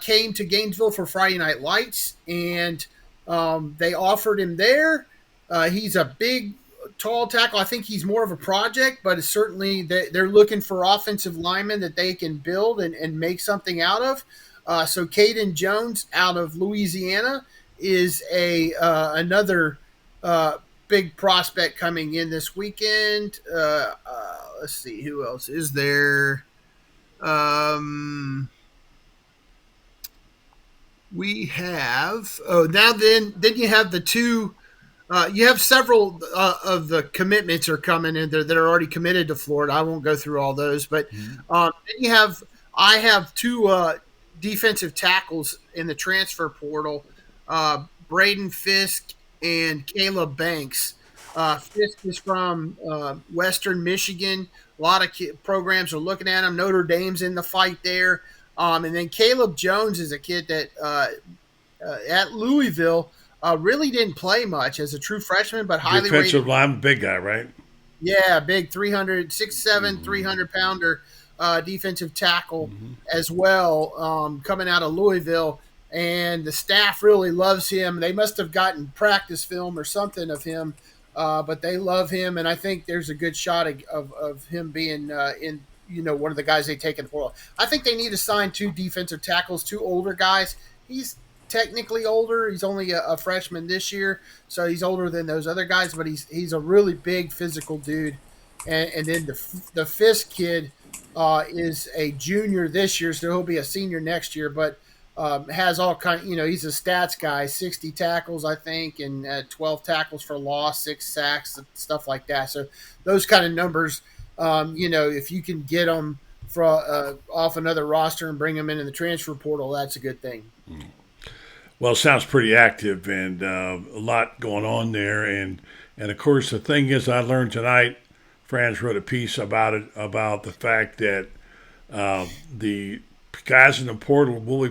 came to Gainesville for Friday Night Lights, and they offered him there. He's a big, tall tackle. I think he's more of a project, but it's certainly they're looking for offensive linemen that they can build and make something out of. So Caden Jones out of Louisiana is another big prospect coming in this weekend. Let's see, who else is there? We have then you have the two. You have several of the commitments are coming in there that are already committed to Florida. I won't go through all those, but then you have I have two defensive tackles in the transfer portal, Braden Fisk and Caleb Banks. Fisk is from Western Michigan. A lot of programs are looking at him. Notre Dame's in the fight there. And then Caleb Jones is a kid that at Louisville really didn't play much as a true freshman, but highly defensive rated. line, big guy, right? Yeah, big 6'7", 300-pounder defensive tackle as well, coming out of Louisville. And the staff really loves him. They must have gotten practice film or something of him, but they love him. And I think there's a good shot of him being in one of the guys they take in the portal. I think they need to sign two defensive tackles, two older guys. He's technically older. He's only a freshman this year, so he's older than those other guys, but he's a really big physical dude. And then the Fisk kid is a junior this year, so he'll be a senior next year, but has all kind. He's a stats guy, 60 tackles, I think, and 12 tackles for loss, 6 sacks, stuff like that. So those kind of numbers, if you can get them off another roster and bring them into the transfer portal, that's a good thing. Well, it sounds pretty active and a lot going on there. And of course, the thing is, I learned tonight, Franz wrote a piece about it, about the fact that the guys in the portal will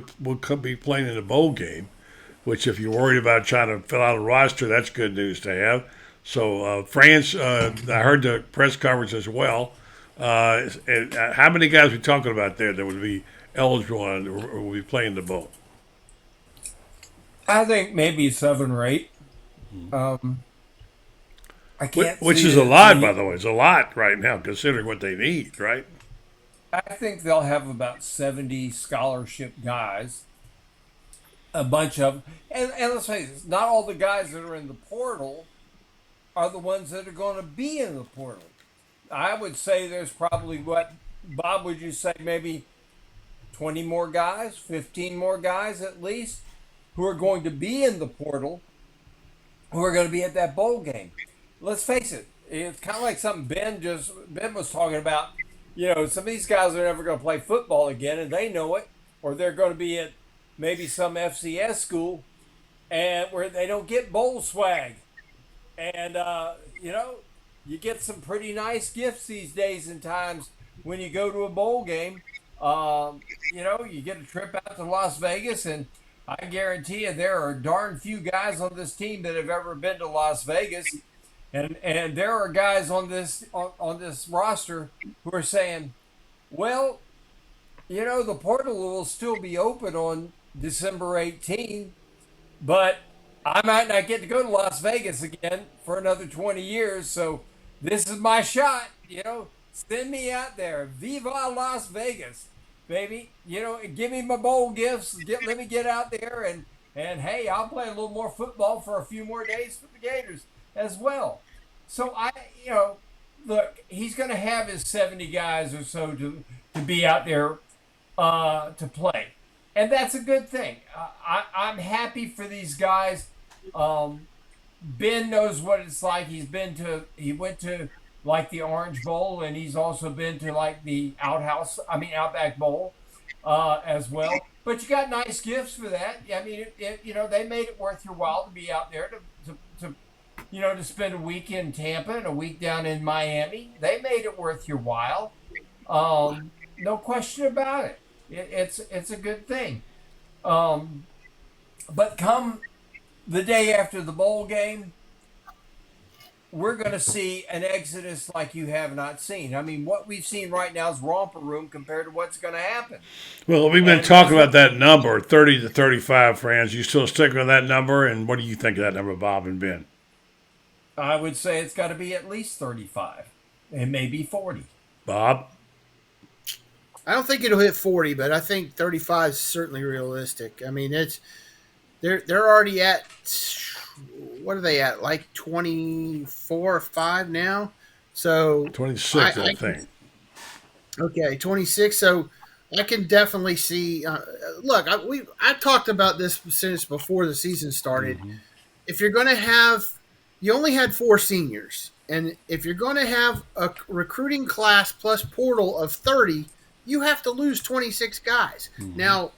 be playing in the bowl game, which if you're worried about trying to fill out a roster, that's good news to have. So, Franz, I heard the press conference as well. And how many guys are we talking about there that would be eligible and will be playing the bowl? I think maybe 7 or 8. I can't. Which is a lot, by the way. It's a lot right now, considering what they need, right? I think they'll have about 70 scholarship guys. A bunch of them. And let's face it, not all the guys that are in the portal are the ones that are going to be in the portal. I would say there's probably, Bob, would you say maybe 20 more guys, 15 more guys at least, who are going to be in the portal, who are going to be at that bowl game. Let's face it, it's kind of like something Ben was talking about. Some of these guys are never going to play football again, and they know it, or they're going to be at maybe some FCS school, and where they don't get bowl swag. And, you get some pretty nice gifts these days and times when you go to a bowl game. You get a trip out to Las Vegas, and I guarantee you there are darn few guys on this team that have ever been to Las Vegas. And there are guys on this roster who are saying, well, the portal will still be open on December 18, but I might not get to go to Las Vegas again for another 20 years. So this is my shot, send me out there. Viva Las Vegas, baby. Give me my bowl gifts. Let me get out there and hey, I'll play a little more football for a few more days for the Gators as well. So look, he's going to have his 70 guys or so to be out there to play. And that's a good thing. I'm happy for these guys. Ben knows what it's like. He went to like the Orange Bowl, and he's also been to like the Outback Bowl as well. But you got nice gifts for that. I mean, they made it worth your while to be out there to spend a week in Tampa and a week down in Miami. They made it worth your while. No question about it. It's a good thing. But come the day after the bowl game, we're going to see an exodus like you have not seen. I mean, what we've seen right now is romper room compared to what's going to happen. Well, we've been talking about that number, 30 to 35, Franz. You still sticking with that number? And what do you think of that number, Bob and Ben? I would say it's got to be at least 35. It may be 40. Bob? I don't think it'll hit 40, but I think 35 is certainly realistic. I mean, they're already at, what are they at? Like 24 or 5 now. So 26, I think. Okay, 26. So I can definitely see. Look, I talked about this since before the season started. Mm-hmm. If you're going to have, you only had 4 seniors, and if you're going to have a recruiting class plus portal of 30, you have to lose 26 guys. Mm-hmm. Now,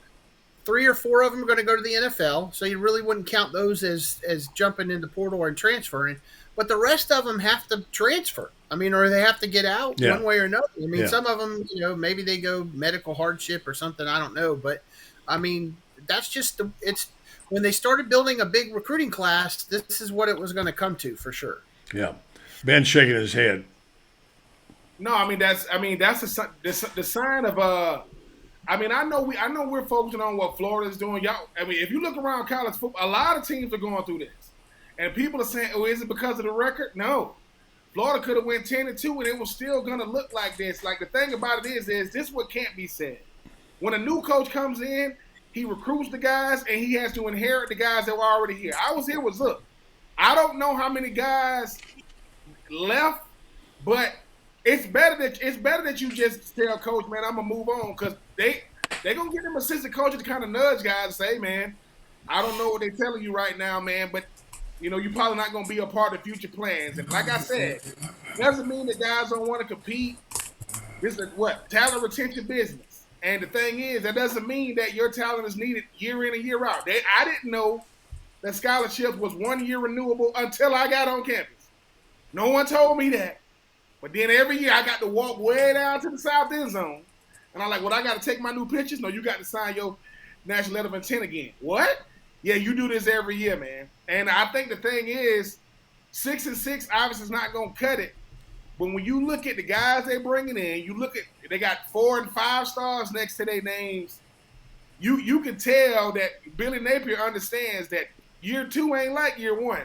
3 or 4 of them are going to go to the NFL, so you really wouldn't count those as jumping into portal or transferring. But the rest of them have to transfer. I mean, or they have to get out one way or another. I mean, some of them, maybe they go medical hardship or something. I don't know. But, I mean, that's just it's when they started building a big recruiting class, this is what it was going to come to for sure. Yeah. Ben shaking his head. No, I mean that's the sign of I mean, I know we're focusing on what Florida's doing. Y'all, I mean, if you look around college football, a lot of teams are going through this. And people are saying, oh, is it because of the record? No. Florida could have went 10-2 and it was still going to look like this. Like, the thing about it is this what can't be said. When a new coach comes in, he recruits the guys and he has to inherit the guys that were already here. I was here with Zook. I don't know how many guys left, but it's better that you just tell coach, man, I'm going to move on, because they're going to get them assistant coaches to kind of nudge guys and say, man, I don't know what they're telling you right now, man, but you're probably not going to be a part of future plans. And like I said, doesn't mean that guys don't want to compete. This is talent retention business. And the thing is, that doesn't mean that your talent is needed year in and year out. I didn't know that scholarship was 1 year renewable until I got on campus. No one told me that. But then every year I got to walk way down to the south end zone. And I'm like, well, I got to take my new pictures? No, you got to sign your national letter of intent again. What? Yeah, you do this every year, man. And I think the thing is, 6-6 obviously is not going to cut it. But when you look at the guys they're bringing in, you look at, they got 4 and 5 stars next to their names. You can tell that Billy Napier understands that year 2 ain't like year 1.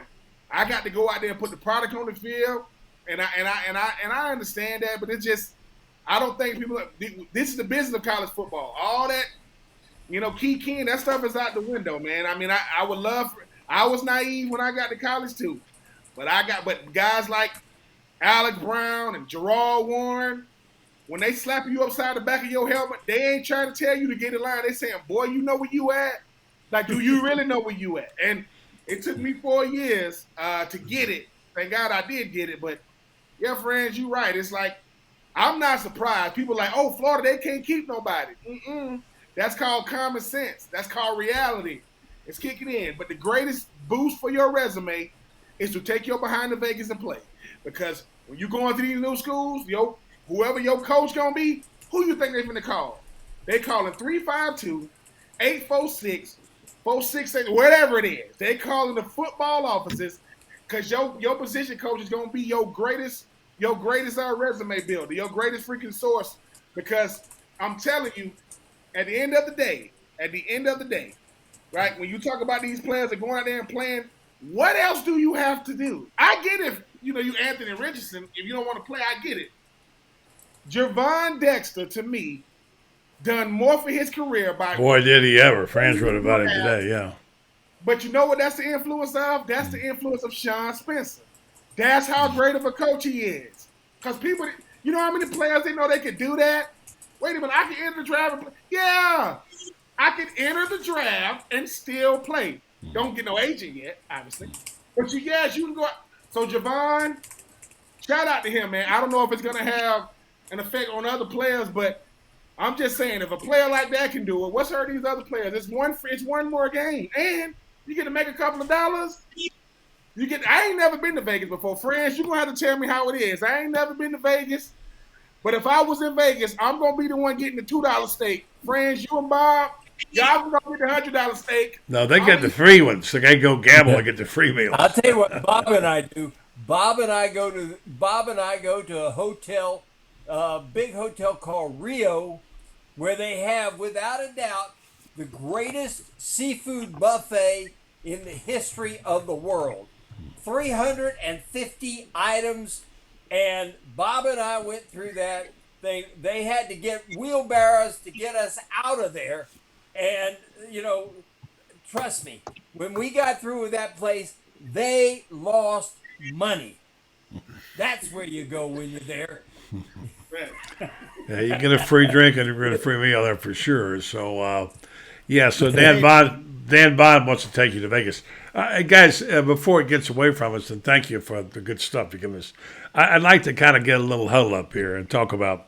I got to go out there and put the product on the field, and I understand that. But it's just, I don't think people. This is the business of college football. All that, keying, that stuff is out the window, man. I mean, I would love. I was naive when I got to college too, but guys like Alex Brown and Gerard Warren, when they slap you upside the back of your helmet, they ain't trying to tell you to get in line. They saying, boy, you know where you at? Like, do you really know where you at? And it took me 4 years to get it. Thank God I did get it. But, yeah, friends, you're right. It's like, I'm not surprised. People are like, oh, Florida, they can't keep nobody. That's called common sense. That's called reality. It's kicking in. But the greatest boost for your resume is to take your behind the Vegas and play. Because when you go into these new schools, whoever your coach going to be, who you think they're going to call? They calling 3-5-2, 8-4-6, 4-6-8, whatever it is. They calling the football offices, because your position coach is going to be your greatest resume builder, your greatest freaking source. Because I'm telling you, at the end of the day, right, when you talk about these players that are going out there and playing, what else do you have to do? I get it, you Anthony Richardson, if you don't want to play, I get it. Javon Dexter, to me, done more for his career by... Boy, did he ever. Franz wrote about it today, yeah. But you know what that's the influence of? That's the influence of Sean Spencer. That's how great of a coach he is. Because people, you know how many players they know they could do that? Wait a minute, I can enter the draft and play. Yeah, I can enter the draft and still play. Don't get no agent yet, obviously. But you can go. So Javon, shout out to him, man. I don't know if it's going to have an effect on other players, but I'm just saying, if a player like that can do it, what's hurt these other players? It's one more game, and you get to make a couple of dollars. I ain't never been to Vegas before, friends. You're gonna have to tell me how it is. I ain't never been to Vegas, but if I was in Vegas, I'm gonna be the one getting the $2 steak. Friends, you and Bob, Y'all can go get the $100 steak. No, they get the free ones. So they go gamble and get the free meals. I'll tell you what Bob and I do. Bob and I go to a hotel, big hotel called Rio, where they have, without a doubt, the greatest seafood buffet in the history of the world. 350 items, and Bob and I went through that. They had to get wheelbarrows to get us out of there, and trust me, when we got through with that place, they lost money. That's where you go when you're there. Yeah, you get a free drink and you get a free meal there for sure. So, so Dan Bond wants to take you to Vegas. Guys, before it gets away from us, and thank you for the good stuff you're giving us, I'd like to kind of get a little huddle up here and talk about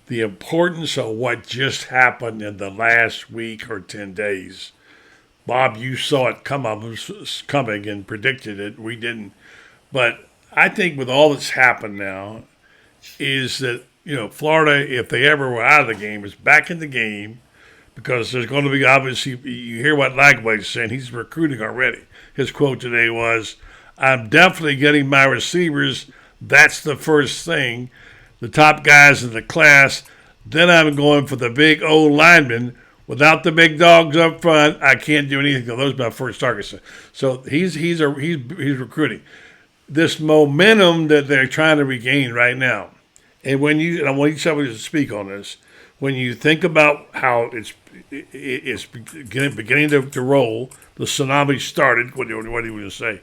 the importance of what just happened in the last week or 10 days. Bob, you saw it coming and predicted it. We didn't. But I think with all that's happened now is that, Florida, if they ever were out of the game, is back in the game because there's going to be, obviously, you hear what Lagway's saying. He's recruiting already. His quote today was, "I'm definitely getting my receivers. That's the first thing. The top guys in the class. Then I'm going for the big old linemen. Without the big dogs up front, I can't do anything. Those are my first targets." So he's recruiting. This momentum that they're trying to regain right now. And I want somebody to speak on this. When you think about how it's beginning to roll, the tsunami started. What do you want to say?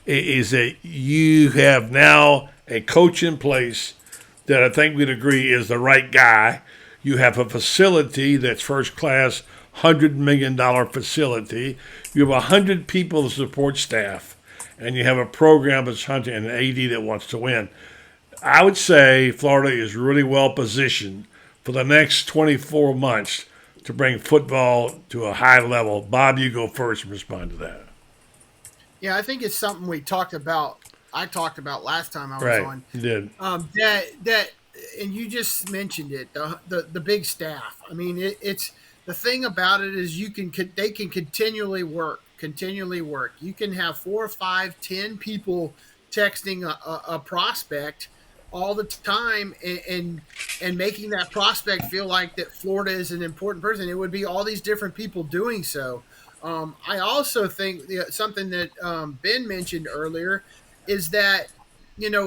Is that you have now a coach in place that I think we'd agree is the right guy. You have a facility that's first class, $100 million facility. You have 100 people to support staff, and you have a program that's hunting an AD that wants to win. I would say Florida is really well positioned for the next 24 months to bring football to a high level. Bob, you go first and respond to that. Yeah, I think it's something we talked about. I talked about last time I was on. You did. That and you just mentioned it. The big staff. I mean, it's the thing about it is they can continually work. You can have 4, 5, 10 people texting a prospect all the time and making that prospect feel like that Florida is an important person. It would be all these different people doing so. I also think something that Ben mentioned earlier is that,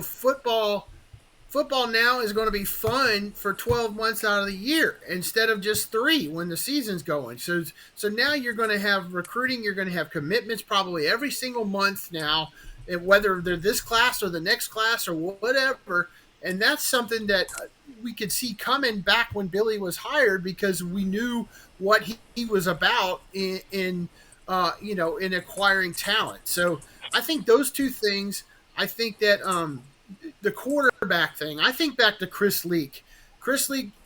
football now is going to be fun for 12 months out of the year instead of just 3 when the season's going. So now you're going to have recruiting, you're going to have commitments probably every single month now, whether they're this class or the next class or whatever. And that's something that we could see coming back when Billy was hired because we knew what he was about in acquiring talent. So I think those two things. I think that the quarterback thing. I think back to Chris Leak.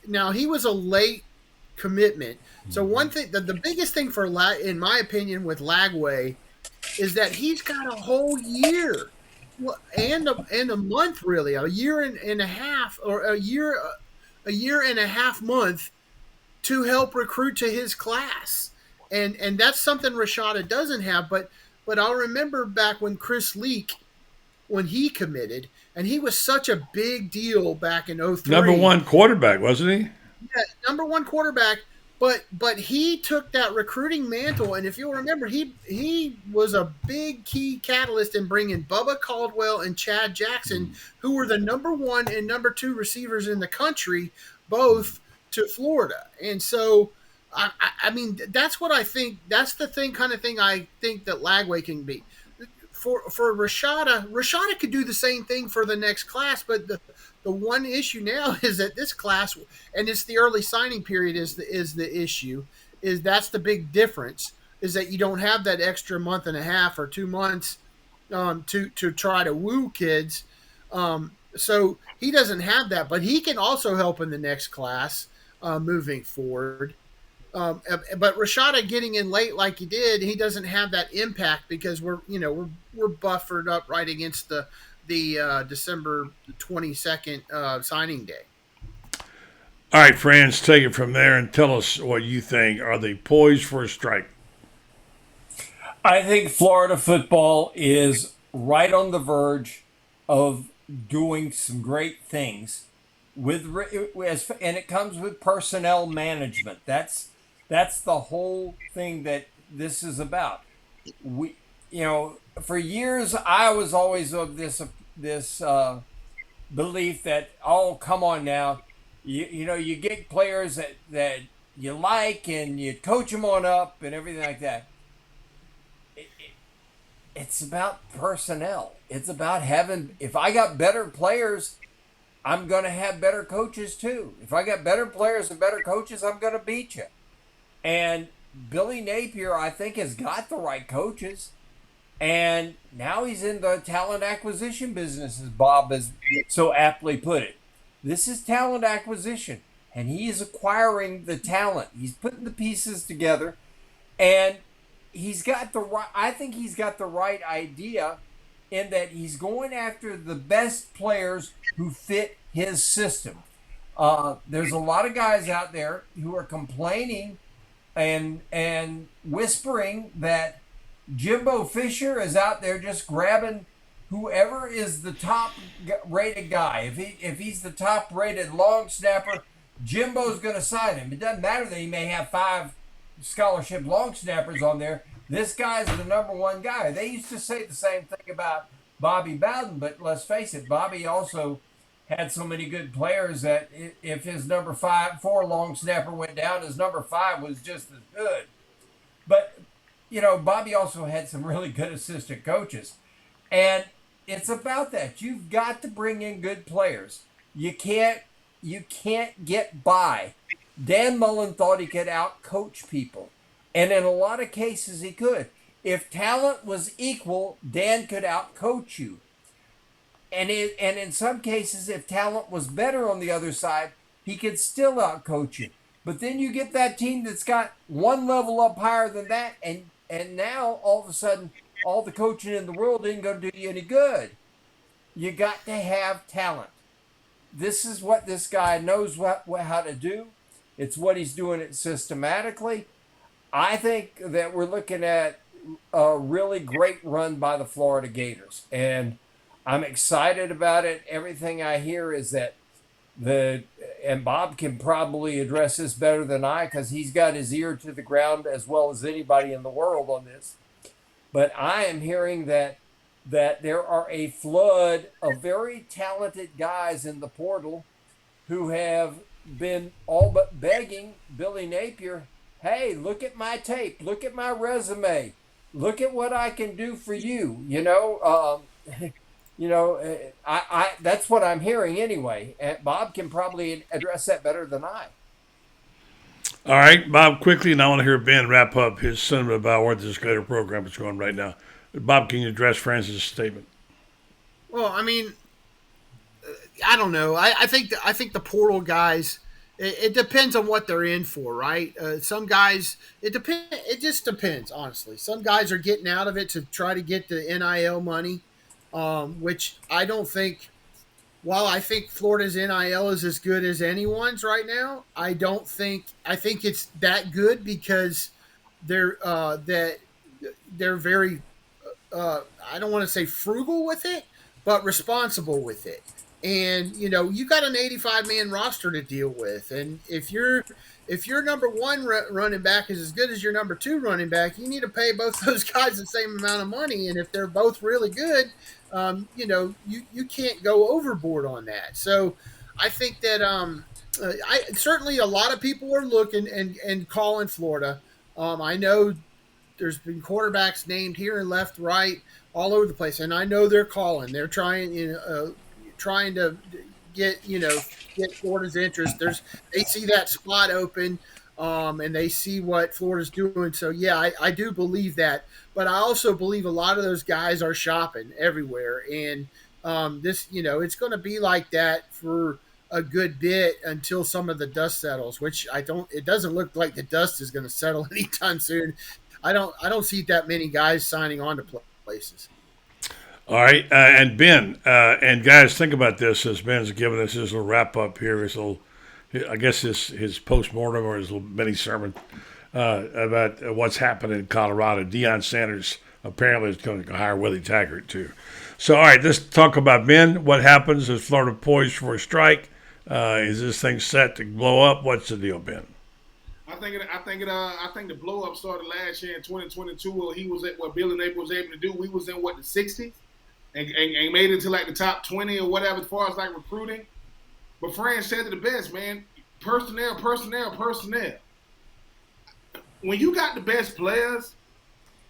Now he was a late commitment. So one thing, the biggest thing in my opinion, with Lagway, is that he's got a whole year and a month, really, a year and a half, or a year and a half month to help recruit to his class. And that's something Rashada doesn't have. But I'll remember back when Chris Leak, when he committed, and he was such a big deal back in 2003. Number one quarterback, wasn't he? Yeah, number one quarterback. But he took that recruiting mantle, and if you'll remember, he was a big key catalyst in bringing Bubba Caldwell and Chad Jackson, who were the number 1 and number 2 receivers in the country, both to Florida. And so, I mean, that's what I think. That's the kind of thing I think that Lagway can be. For Rashada could do the same thing for the next class, but the one issue now is that this class, and it's the early signing period is the issue, is that's the big difference, is that you don't have that extra month and a half or 2 months to try to woo kids. So he doesn't have that, but he can also help in the next class moving forward. But Rashada getting in late like he did, he doesn't have that impact because we're buffered up right against the December 22nd signing day. All right, Franz, take it from there and tell us what you think. Are they poised for a strike? I think Florida football is right on the verge of doing some great things and it comes with personnel management. That's the whole thing that this is about. We, for years I was always of this belief that, oh, come on now, you get players that you like and you coach them on up and everything like that. It's about personnel. It's about if I got better players, I'm going to have better coaches too. If I got better players and better coaches, I'm going to beat you. And Billy Napier, I think, has got the right coaches. And now he's in the talent acquisition business, as Bob has so aptly put it. This is talent acquisition, and he is acquiring the talent. He's putting the pieces together, and I think he's got the right idea in that he's going after the best players who fit his system. There's a lot of guys out there who are complaining and whispering that Jimbo Fisher is out there just grabbing whoever is the top rated guy. If he's the top rated long snapper, Jimbo's going to sign him. It doesn't matter that he may have 5 scholarship long snappers on there. This guy's the number one guy. They used to say the same thing about Bobby Bowden, but let's face it, Bobby also had so many good players that if his number 4 long snapper went down, his number 5 was just as good. But, Bobby also had some really good assistant coaches. And it's about that. You've got to bring in good players. You can't get by. Dan Mullen thought he could out-coach people. And in a lot of cases, he could. If talent was equal, Dan could out-coach you. And in some cases, if talent was better on the other side, he could still out-coach you. But then you get that team that's got one level up higher than that, and now, all of a sudden, all the coaching in the world isn't going to do you any good. You got to have talent. This is what this guy knows how to do. It's what he's doing it systematically. I think that we're looking at a really great run by the Florida Gators, and I'm excited about it. Everything I hear is that and Bob can probably address this better than I because he's got his ear to the ground as well as anybody in the world on this. But I am hearing that there are a flood of very talented guys in the portal who have been all but begging Billy Napier, hey, look at my tape, look at my resume, look at what I can do for you. That's what I'm hearing anyway. And Bob can probably address that better than I. All right, Bob, quickly, and I want to hear Ben wrap up his sentiment about where this Gator program is going right now. Bob, can you address Francis' statement? Well, I mean, I don't know. I think the portal guys, it depends on what they're in for, right? Some guys, it just depends, honestly. Some guys are getting out of it to try to get the NIL money, which I don't think. While I think Florida's NIL is as good as anyone's right now, I think it's that good because they're very I don't want to say frugal with it, but responsible with it. And you got an 85-man roster to deal with, and if your number 1 running back is as good as your number 2 running back, you need to pay both those guys the same amount of money. And if they're both really good, you can't go overboard on that. So I think that certainly a lot of people are looking and calling Florida. I know there's been quarterbacks named here and left, right, all over the place, and I know they're calling. They're trying to get Florida's interest. They see that spot open, and they see what Florida's doing. So yeah, I do believe that, but I also believe a lot of those guys are shopping everywhere, and it's going to be like that for a good bit until some of the dust settles. Which it doesn't look like the dust is going to settle anytime soon. I don't see that many guys signing on to places. All right, and Ben, and guys, think about this as Ben's giving us his little wrap up here, his little I guess his postmortem or his little mini sermon about what's happened in Colorado. Deion Sanders apparently is going to hire Willie Taggart too. So, all right, let's talk about Ben. What happens? Is Florida poised for a strike? Is this thing set to blow up? What's the deal, Ben? I think the blow up started last year in 2022. Where he was at what Billy Napier was able to do. We was in the 60s and made it to like the top 20 or whatever as far as like recruiting. But Franz said it the best, man. Personnel. When you got the best players,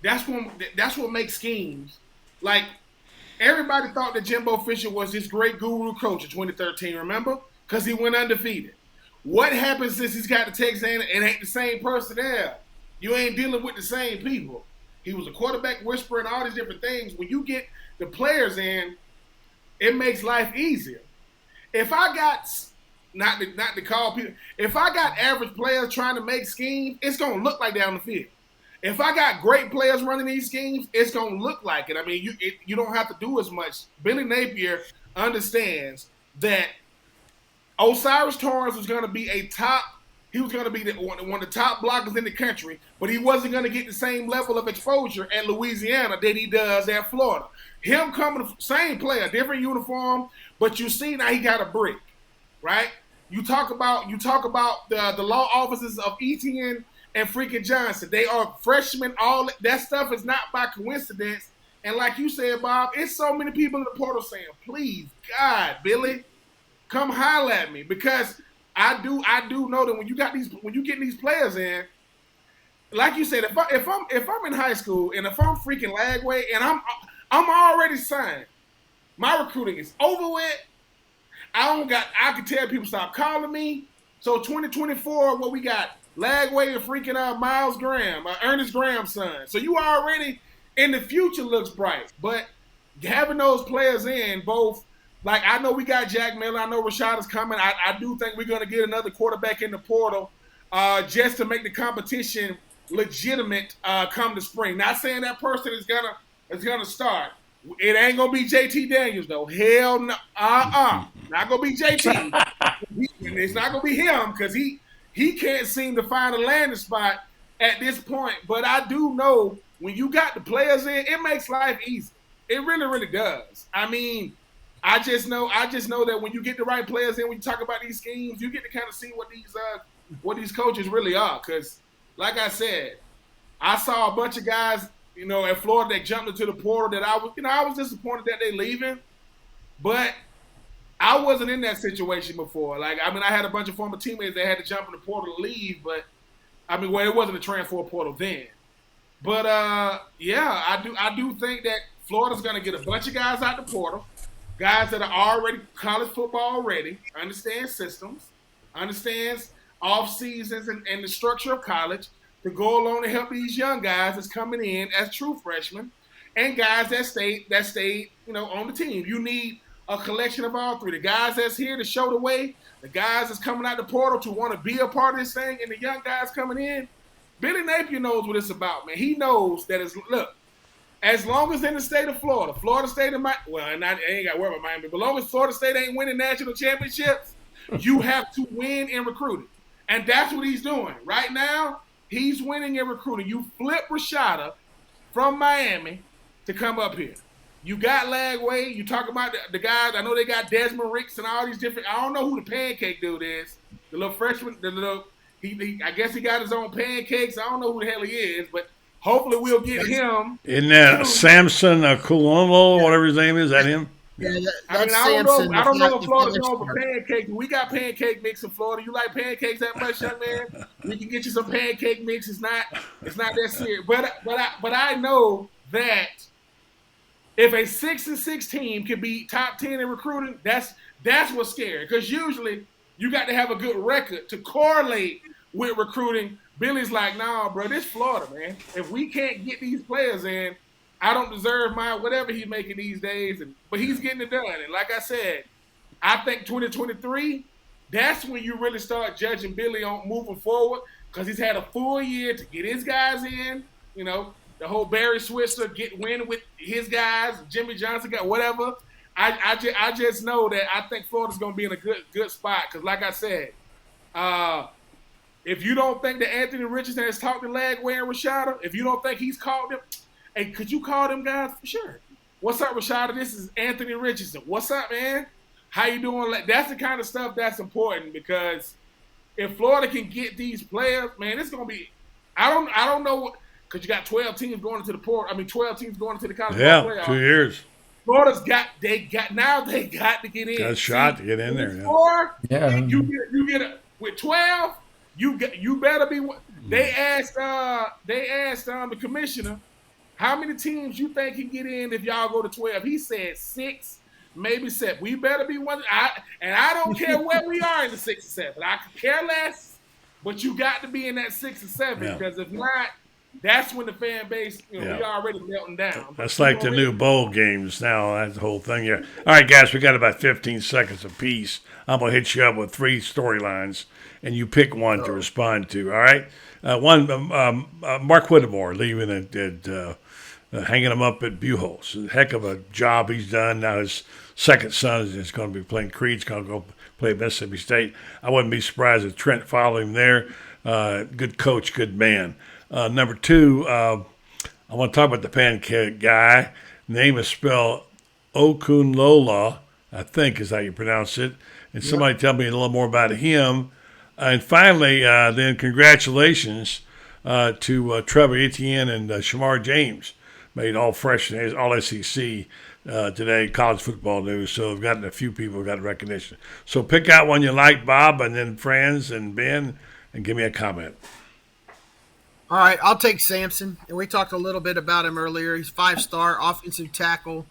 that's what makes schemes. Like, everybody thought that Jimbo Fisher was this great guru coach in 2013, remember? Because he went undefeated. What happens since he's got the Texans? It ain't the same personnel. You ain't dealing with the same people. He was a quarterback whisperer and all these different things. When you get the players in, it makes life easier. If I got, not to call people, if I got average players trying to make schemes, it's going to look like that on the field. If I got great players running these schemes, it's going to look like it. I mean, you don't have to do as much. Billy Napier understands that Osiris Torrance was going to be he was going to be one of the top blockers in the country, but he wasn't going to get the same level of exposure at Louisiana that he does at Florida. Him coming, same player, different uniform, but you see now he got a brick, right? You talk about the law offices of Etienne and freaking Johnson. They are freshmen. All that stuff is not by coincidence. And like you said, Bob, it's so many people in the portal saying, "Please, God, Billy, come holler at me," because I do know that when you get these players in, like you said, if I'm in high school and if I'm freaking Lagway and I'm already signed, my recruiting is over with. I can tell people stop calling me. So 2024, what we got? Lagway and freaking Miles Graham, Ernest Graham's son. So you already in the future looks bright. But having those players in both, like I know we got Jack Miller, I know Rashad is coming. I do think we're going to get another quarterback in the portal just to make the competition legitimate come the spring. Not saying that person is gonna start. It ain't gonna be JT Daniels though. Hell no. Not gonna be JT. It's not gonna be him because he can't seem to find a landing spot at this point. But I do know when you got the players in, it makes life easy. It really, really does. I mean, I just know that when you get the right players in, when you talk about these schemes, you get to kind of see what these coaches really are. Because, like I said, I saw a bunch of guys, at Florida that jumped into the portal that I was disappointed that they leaving, but I wasn't in that situation before. Like, I mean, I had a bunch of former teammates that had to jump in the portal to leave, but it wasn't a transfer portal then. But yeah, I do think that Florida's going to get a bunch of guys out the portal, guys that are already college football already, understand systems, understands off seasons and the structure of college, to go along and help these young guys that's coming in as true freshmen and guys that stayed on the team. You need a collection of all three. The guys that's here to show the way, the guys that's coming out the portal to want to be a part of this thing, and the young guys coming in. Billy Napier knows what it's about, man. He knows that as long as in the state of Florida State and I ain't got to worry about Miami, but as long as Florida State ain't winning national championships, you have to win in recruiting. And that's what he's doing. Right now, he's winning in recruiting. You flip Rashada from Miami to come up here. You got Lagway. You talk about the guys. I know they got Desmond Ricks and all these different. I don't know who the pancake dude is. The little freshman. I guess he got his own pancakes. I don't know who the hell he is, but hopefully we'll get him. Isn't that Samson Kulolo, whatever his name is? Is that him? Yeah, I don't know if Florida's known for pancakes. We got pancake mix in Florida. You like pancakes that much, young man? We can get you some pancake mix. It's not that serious. But I know that if a 6-6 team can be top 10 in recruiting, that's what's scary. Because usually you got to have a good record to correlate with recruiting. Billy's like, nah, bro, this Florida, man. If we can't get these players in, I don't deserve whatever he's making these days, but he's getting it done. And like I said, I think 2023, that's when you really start judging Billy on moving forward, because he's had a full year to get his guys in. The whole Barry Switzer win with his guys, Jimmy Johnson got whatever. I just know that I think Florida's going to be in a good spot because, like I said, If you don't think that Anthony Richardson has talked to Lagway and Rashada, if you don't think he's called them, hey, could you call them guys? Sure. What's up, Rashada? This is Anthony Richardson. What's up, man? How you doing? That's the kind of stuff that's important, because if Florida can get these players, man, it's gonna be. I don't know, because you got 12 teams going into the 12 teams going into the college football playoffs. 2 years. Florida's got they got to get in. Got a shot to get in there. Yeah. You get with 12. You better be. They asked the commissioner, how many teams you think can get in if y'all go to 12? He said 6, maybe 7. We better be one. I don't care where we are in the 6 or 7. I could care less, but you got to be in that 6 or 7, because if not, that's when the fan base, we already melting down. That's like the new bowl games now. That's the whole thing. Yeah. All right, guys, we got about 15 seconds apiece. I'm gonna hit you up with 3 storylines, and you pick one to respond to. All right. Mark Whittemore leaving hanging him up at Buchholz. A heck of a job he's done. Now his second son is going to be playing Creed's going to go play at Mississippi State. I wouldn't be surprised if Trent followed him there. Good coach, good man. Number 2, I want to talk about the pancake guy. Name is spelled Okunlola, I think is how you pronounce it. And somebody tell me a little more about him. And finally, then congratulations to Trevor Etienne and Shamar James. Made all freshman, all SEC today, college football news. So we've gotten a few people who got recognition. So pick out one you like, Bob, and then Franz and Ben, and give me a comment. All right, I'll take Sampson. And we talked a little bit about him earlier. He's 5-star offensive tackle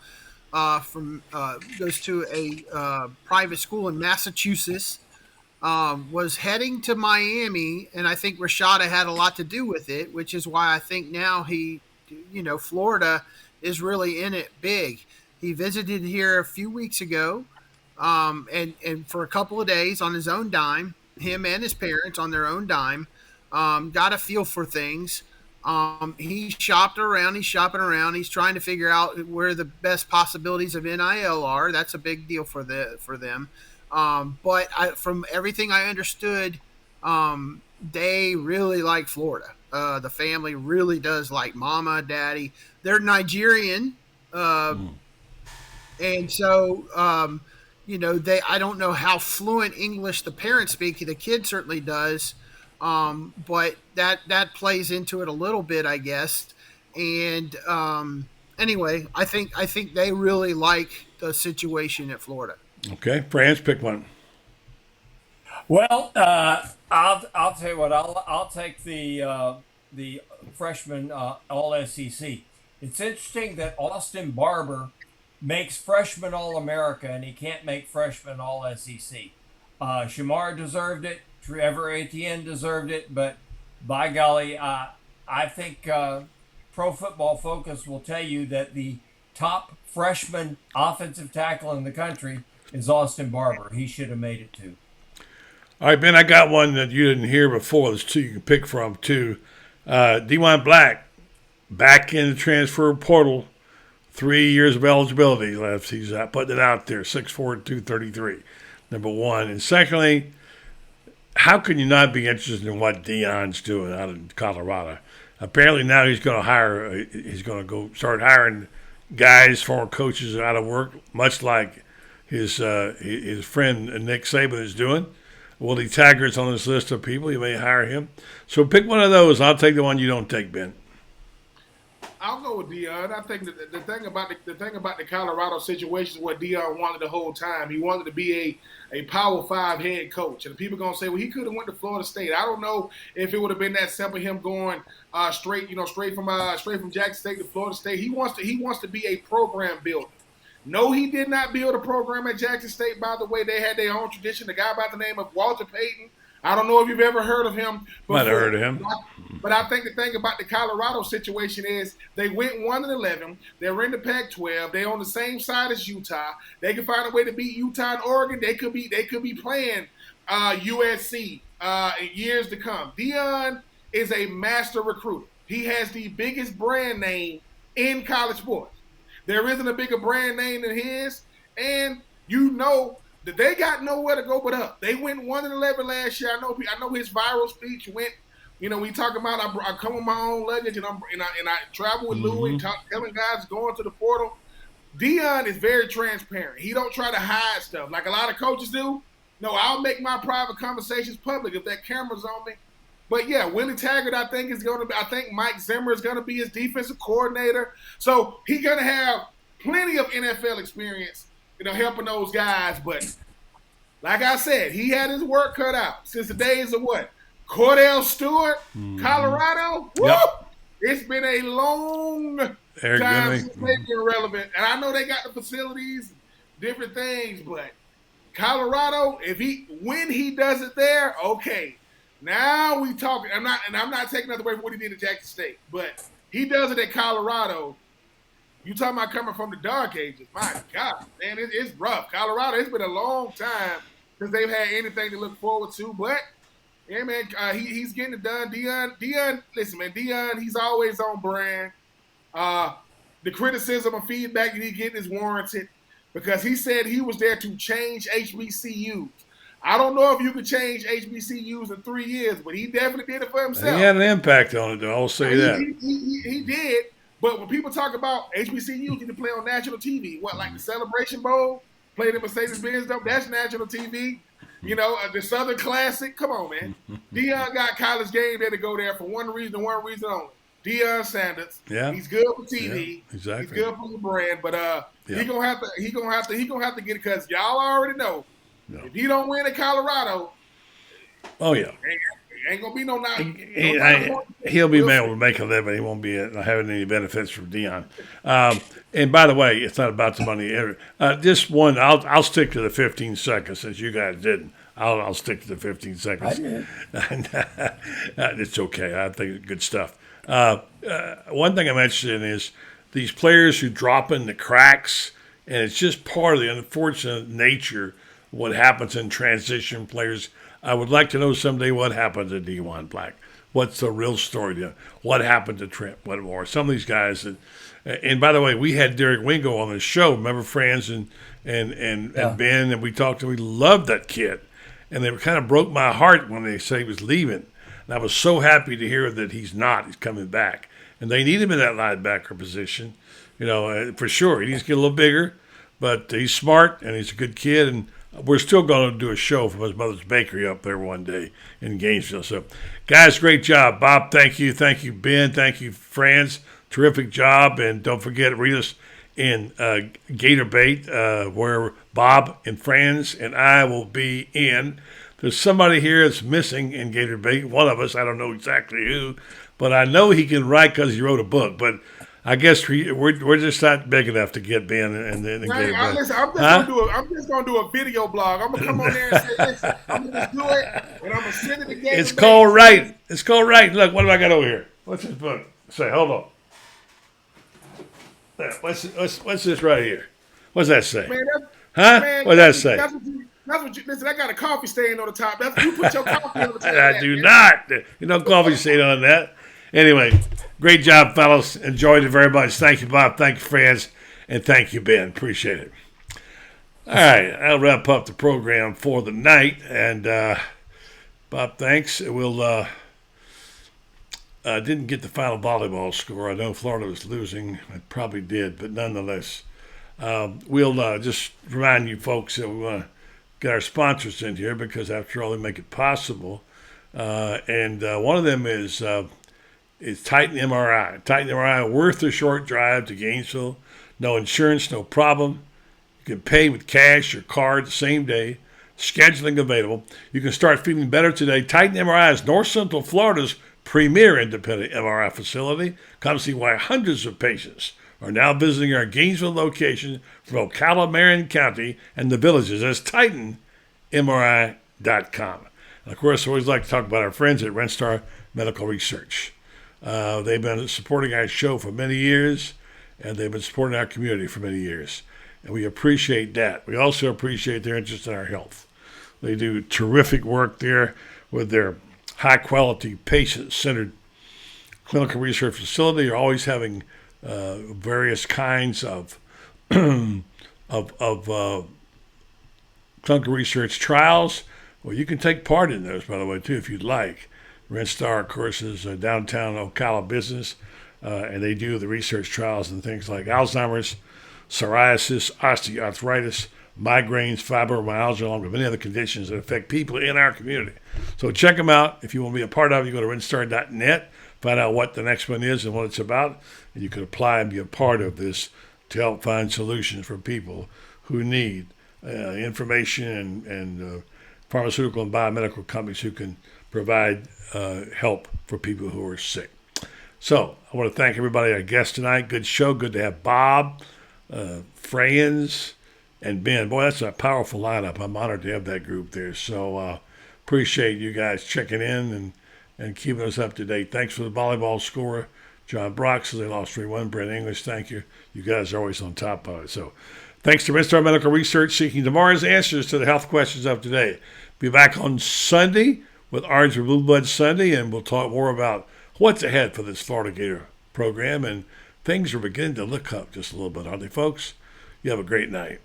goes to a private school in Massachusetts. Was heading to Miami, and I think Rashada had a lot to do with it, which is why I think now Florida is really in it big. He visited here a few weeks ago, and for a couple of days on his own dime, him and his parents on their own dime, got a feel for things. He's shopping around. He's trying to figure out where the best possibilities of NIL are. That's a big deal for them. But from everything I understood, they really like Florida. The family really does like mama, daddy. They're Nigerian. And so, I don't know how fluent English the parents speak. The kid certainly does. But that plays into it a little bit, I guess. And, anyway, I think they really like the situation at Florida. Okay, Franz, pick one. Well, I'll tell you what. I'll take the freshman All SEC. It's interesting that Austin Barber makes freshman All America, and he can't make freshman All SEC. Shamar deserved it. Trevor Etienne deserved it, but by golly, I think Pro Football Focus will tell you that the top freshman offensive tackle in the country is Austin Barber. He should have made it too. All right, Ben, I got one that you didn't hear before. There's 2 you can pick from, too. D1 Black, back in the transfer portal, 3 years of eligibility left. He's putting it out there, 6'4", 233, number 1. And secondly, how can you not be interested in what Deion's doing out in Colorado? Apparently now he's going to go start hiring guys, former coaches out of work, much like his friend Nick Saban is doing. Willie Taggart's on this list of people. You may hire him. So pick one of those. I'll take the one you don't take, Ben. I'll go with Deion. I think that the thing about the Colorado situation is what Deion wanted the whole time. He wanted to be a Power 5 head coach, and people gonna say, well, he could have went to Florida State. I don't know if it would have been that simple. Him going straight from Jackson State to Florida State. He wants to be a program builder. No, he did not build a program at Jackson State. By the way, they had their own tradition. The guy by the name of Walter Payton. I don't know if you've ever heard of him before. Might have heard of him. But I think the thing about the Colorado situation is they went 1-11. They're in the Pac-12. They're on the same side as Utah. They can find a way to beat Utah and Oregon. They could be playing USC in years to come. Deion is a master recruiter. He has the biggest brand name in college sports. There isn't a bigger brand name than his, and they got nowhere to go but up. They went 1-11 last year. I know his viral speech went. You know, we talking about I come with my own luggage and I travel with Louis, telling guys going to the portal. Deion is very transparent. He don't try to hide stuff like a lot of coaches do. No, I'll make my private conversations public if that camera's on me. But yeah, Willie Taggart, I think Mike Zimmer is gonna be his defensive coordinator. So he's gonna have plenty of NFL experience, you know, helping those guys. But like I said, he had his work cut out since the days of what? Cordell Stewart, Colorado. Woo! It's been a long time since they've been relevant. And I know they got the facilities, different things, but Colorado, when he does it there, okay. Now we talking. I'm not taking nothing away from what he did at Jackson State, but he does it at Colorado. You talking about coming from the dark ages? My God, man, it's rough. Colorado. It's been a long time since they've had anything to look forward to, but. Yeah, man, he's getting it done. Deion, listen, man, Deion, he's always on brand. The criticism and feedback that he getting is warranted because he said he was there to change HBCUs. I don't know if you could change HBCUs in 3 years, but he definitely did it for himself. He had an impact on it, though. I'll say that. He did, but when people talk about HBCUs, need to play on national TV. What, like the Celebration Bowl? Played in Mercedes-Benz, though? That's national TV. You know, the Southern Classic. Come on, man. Deion got College Game Day to go there for one reason only. Deion Sanders. Yeah. He's good for TV. Yeah, exactly. He's good for the brand, but he gonna have to get it because y'all already know if he don't win in Colorado. Oh yeah. Ain't gonna be no he'll be able to make a living. He won't be having any benefits from Deion. And by the way, it's not about the money. Just one. I'll stick to the 15 seconds since you guys didn't. I'll stick to the 15 seconds. It's okay. I think it's good stuff. One thing I'm interested in is these players who drop in the cracks, and it's just part of the unfortunate nature of what happens in transition players. I would like to know someday what happened to D1 Black. What's the real story there? What happened to Trent Whitmore? Some of these guys that, and by the way, we had Derek Wingo on the show. Remember Franz and Ben, and we talked to him. We loved that kid. And it kind of broke my heart when they said he was leaving. And I was so happy to hear that he's not. He's coming back. And they need him in that linebacker position, you know, for sure. He needs to get a little bigger, but he's smart and he's a good kid. And we're still going to do a show from his mother's bakery up there one day in Gainesville. So, guys, great job. Bob, thank you. Thank you, Ben. Thank you, Franz. Terrific job. And don't forget, read us in Gator Bait, where Bob and Franz and I will be in. There's somebody here that's missing in Gator Bait. One of us, I don't know exactly who, but I know he can write because he wrote a book. But I guess we're just not big enough to get Ben and Gator Bait. I'm just gonna do a video blog. I'm gonna come on there and say, listen, I'm gonna just do it, and I'm gonna send it to Gator It's called Right. It's called Right. Look, what do I got over here? What's this book? Say, hold on. What's this right here? What's that say? Man, What's that say? That's what you listen. I got a coffee stain on the top. That's you put your coffee on the top. I do not. No coffee stain on that. Anyway, great job, fellas. Enjoyed it very much. Thank you, Bob. Thank you, Franz. And thank you, Ben. Appreciate it. All right, I'll wrap up the program for the night. And Bob, thanks. We'll didn't get the final volleyball score. I know Florida was losing. I probably did, but nonetheless, we'll just remind you folks that we want to get our sponsors in here because, after all, they make it possible. And one of them is Titan MRI. Titan MRI, worth a short drive to Gainesville. No insurance, no problem. You can pay with cash or card the same day. Scheduling available. You can start feeling better today. Titan MRI is North Central Florida's premier independent MRI facility. Come see why hundreds of patients are now visiting our Gainesville location from Ocala, Marion County, and the villages. That's TitanMRI.com. And of course, I always like to talk about our friends at Renstar Medical Research. They've been supporting our show for many years, and they've been supporting our community for many years. And we appreciate that. We also appreciate their interest in our health. They do terrific work there with their high-quality, patient-centered clinical research facility. You're always having various kinds of clinical research trials. Well, you can take part in those, by the way, too, if you'd like. RenStar, of course, is a downtown Ocala business, and they do the research trials and things like Alzheimer's, psoriasis, osteoarthritis, migraines, fibromyalgia, along with many other conditions that affect people in our community. So check them out. If you want to be a part of it, you go to renstar.net, find out what the next one is and what it's about, and you can apply and be a part of this to help find solutions for people who need information and pharmaceutical and biomedical companies who can provide help for people who are sick. So I want to thank everybody, our guests tonight. Good show. Good to have Bob, Franz, and Ben. Boy, that's a powerful lineup. I'm honored to have that group there. So appreciate you guys checking in and keeping us up to date. Thanks for the volleyball scorer, John Brox. They lost 3-1. Brent English, thank you. You guys are always on top of it. So thanks to RenStar Medical Research, seeking tomorrow's answers to the health questions of today. Be back on Sunday with Orange or Blue Blood Sunday, and we'll talk more about what's ahead for this Florida Gator program. And things are beginning to look up just a little bit, aren't they, folks? You have a great night.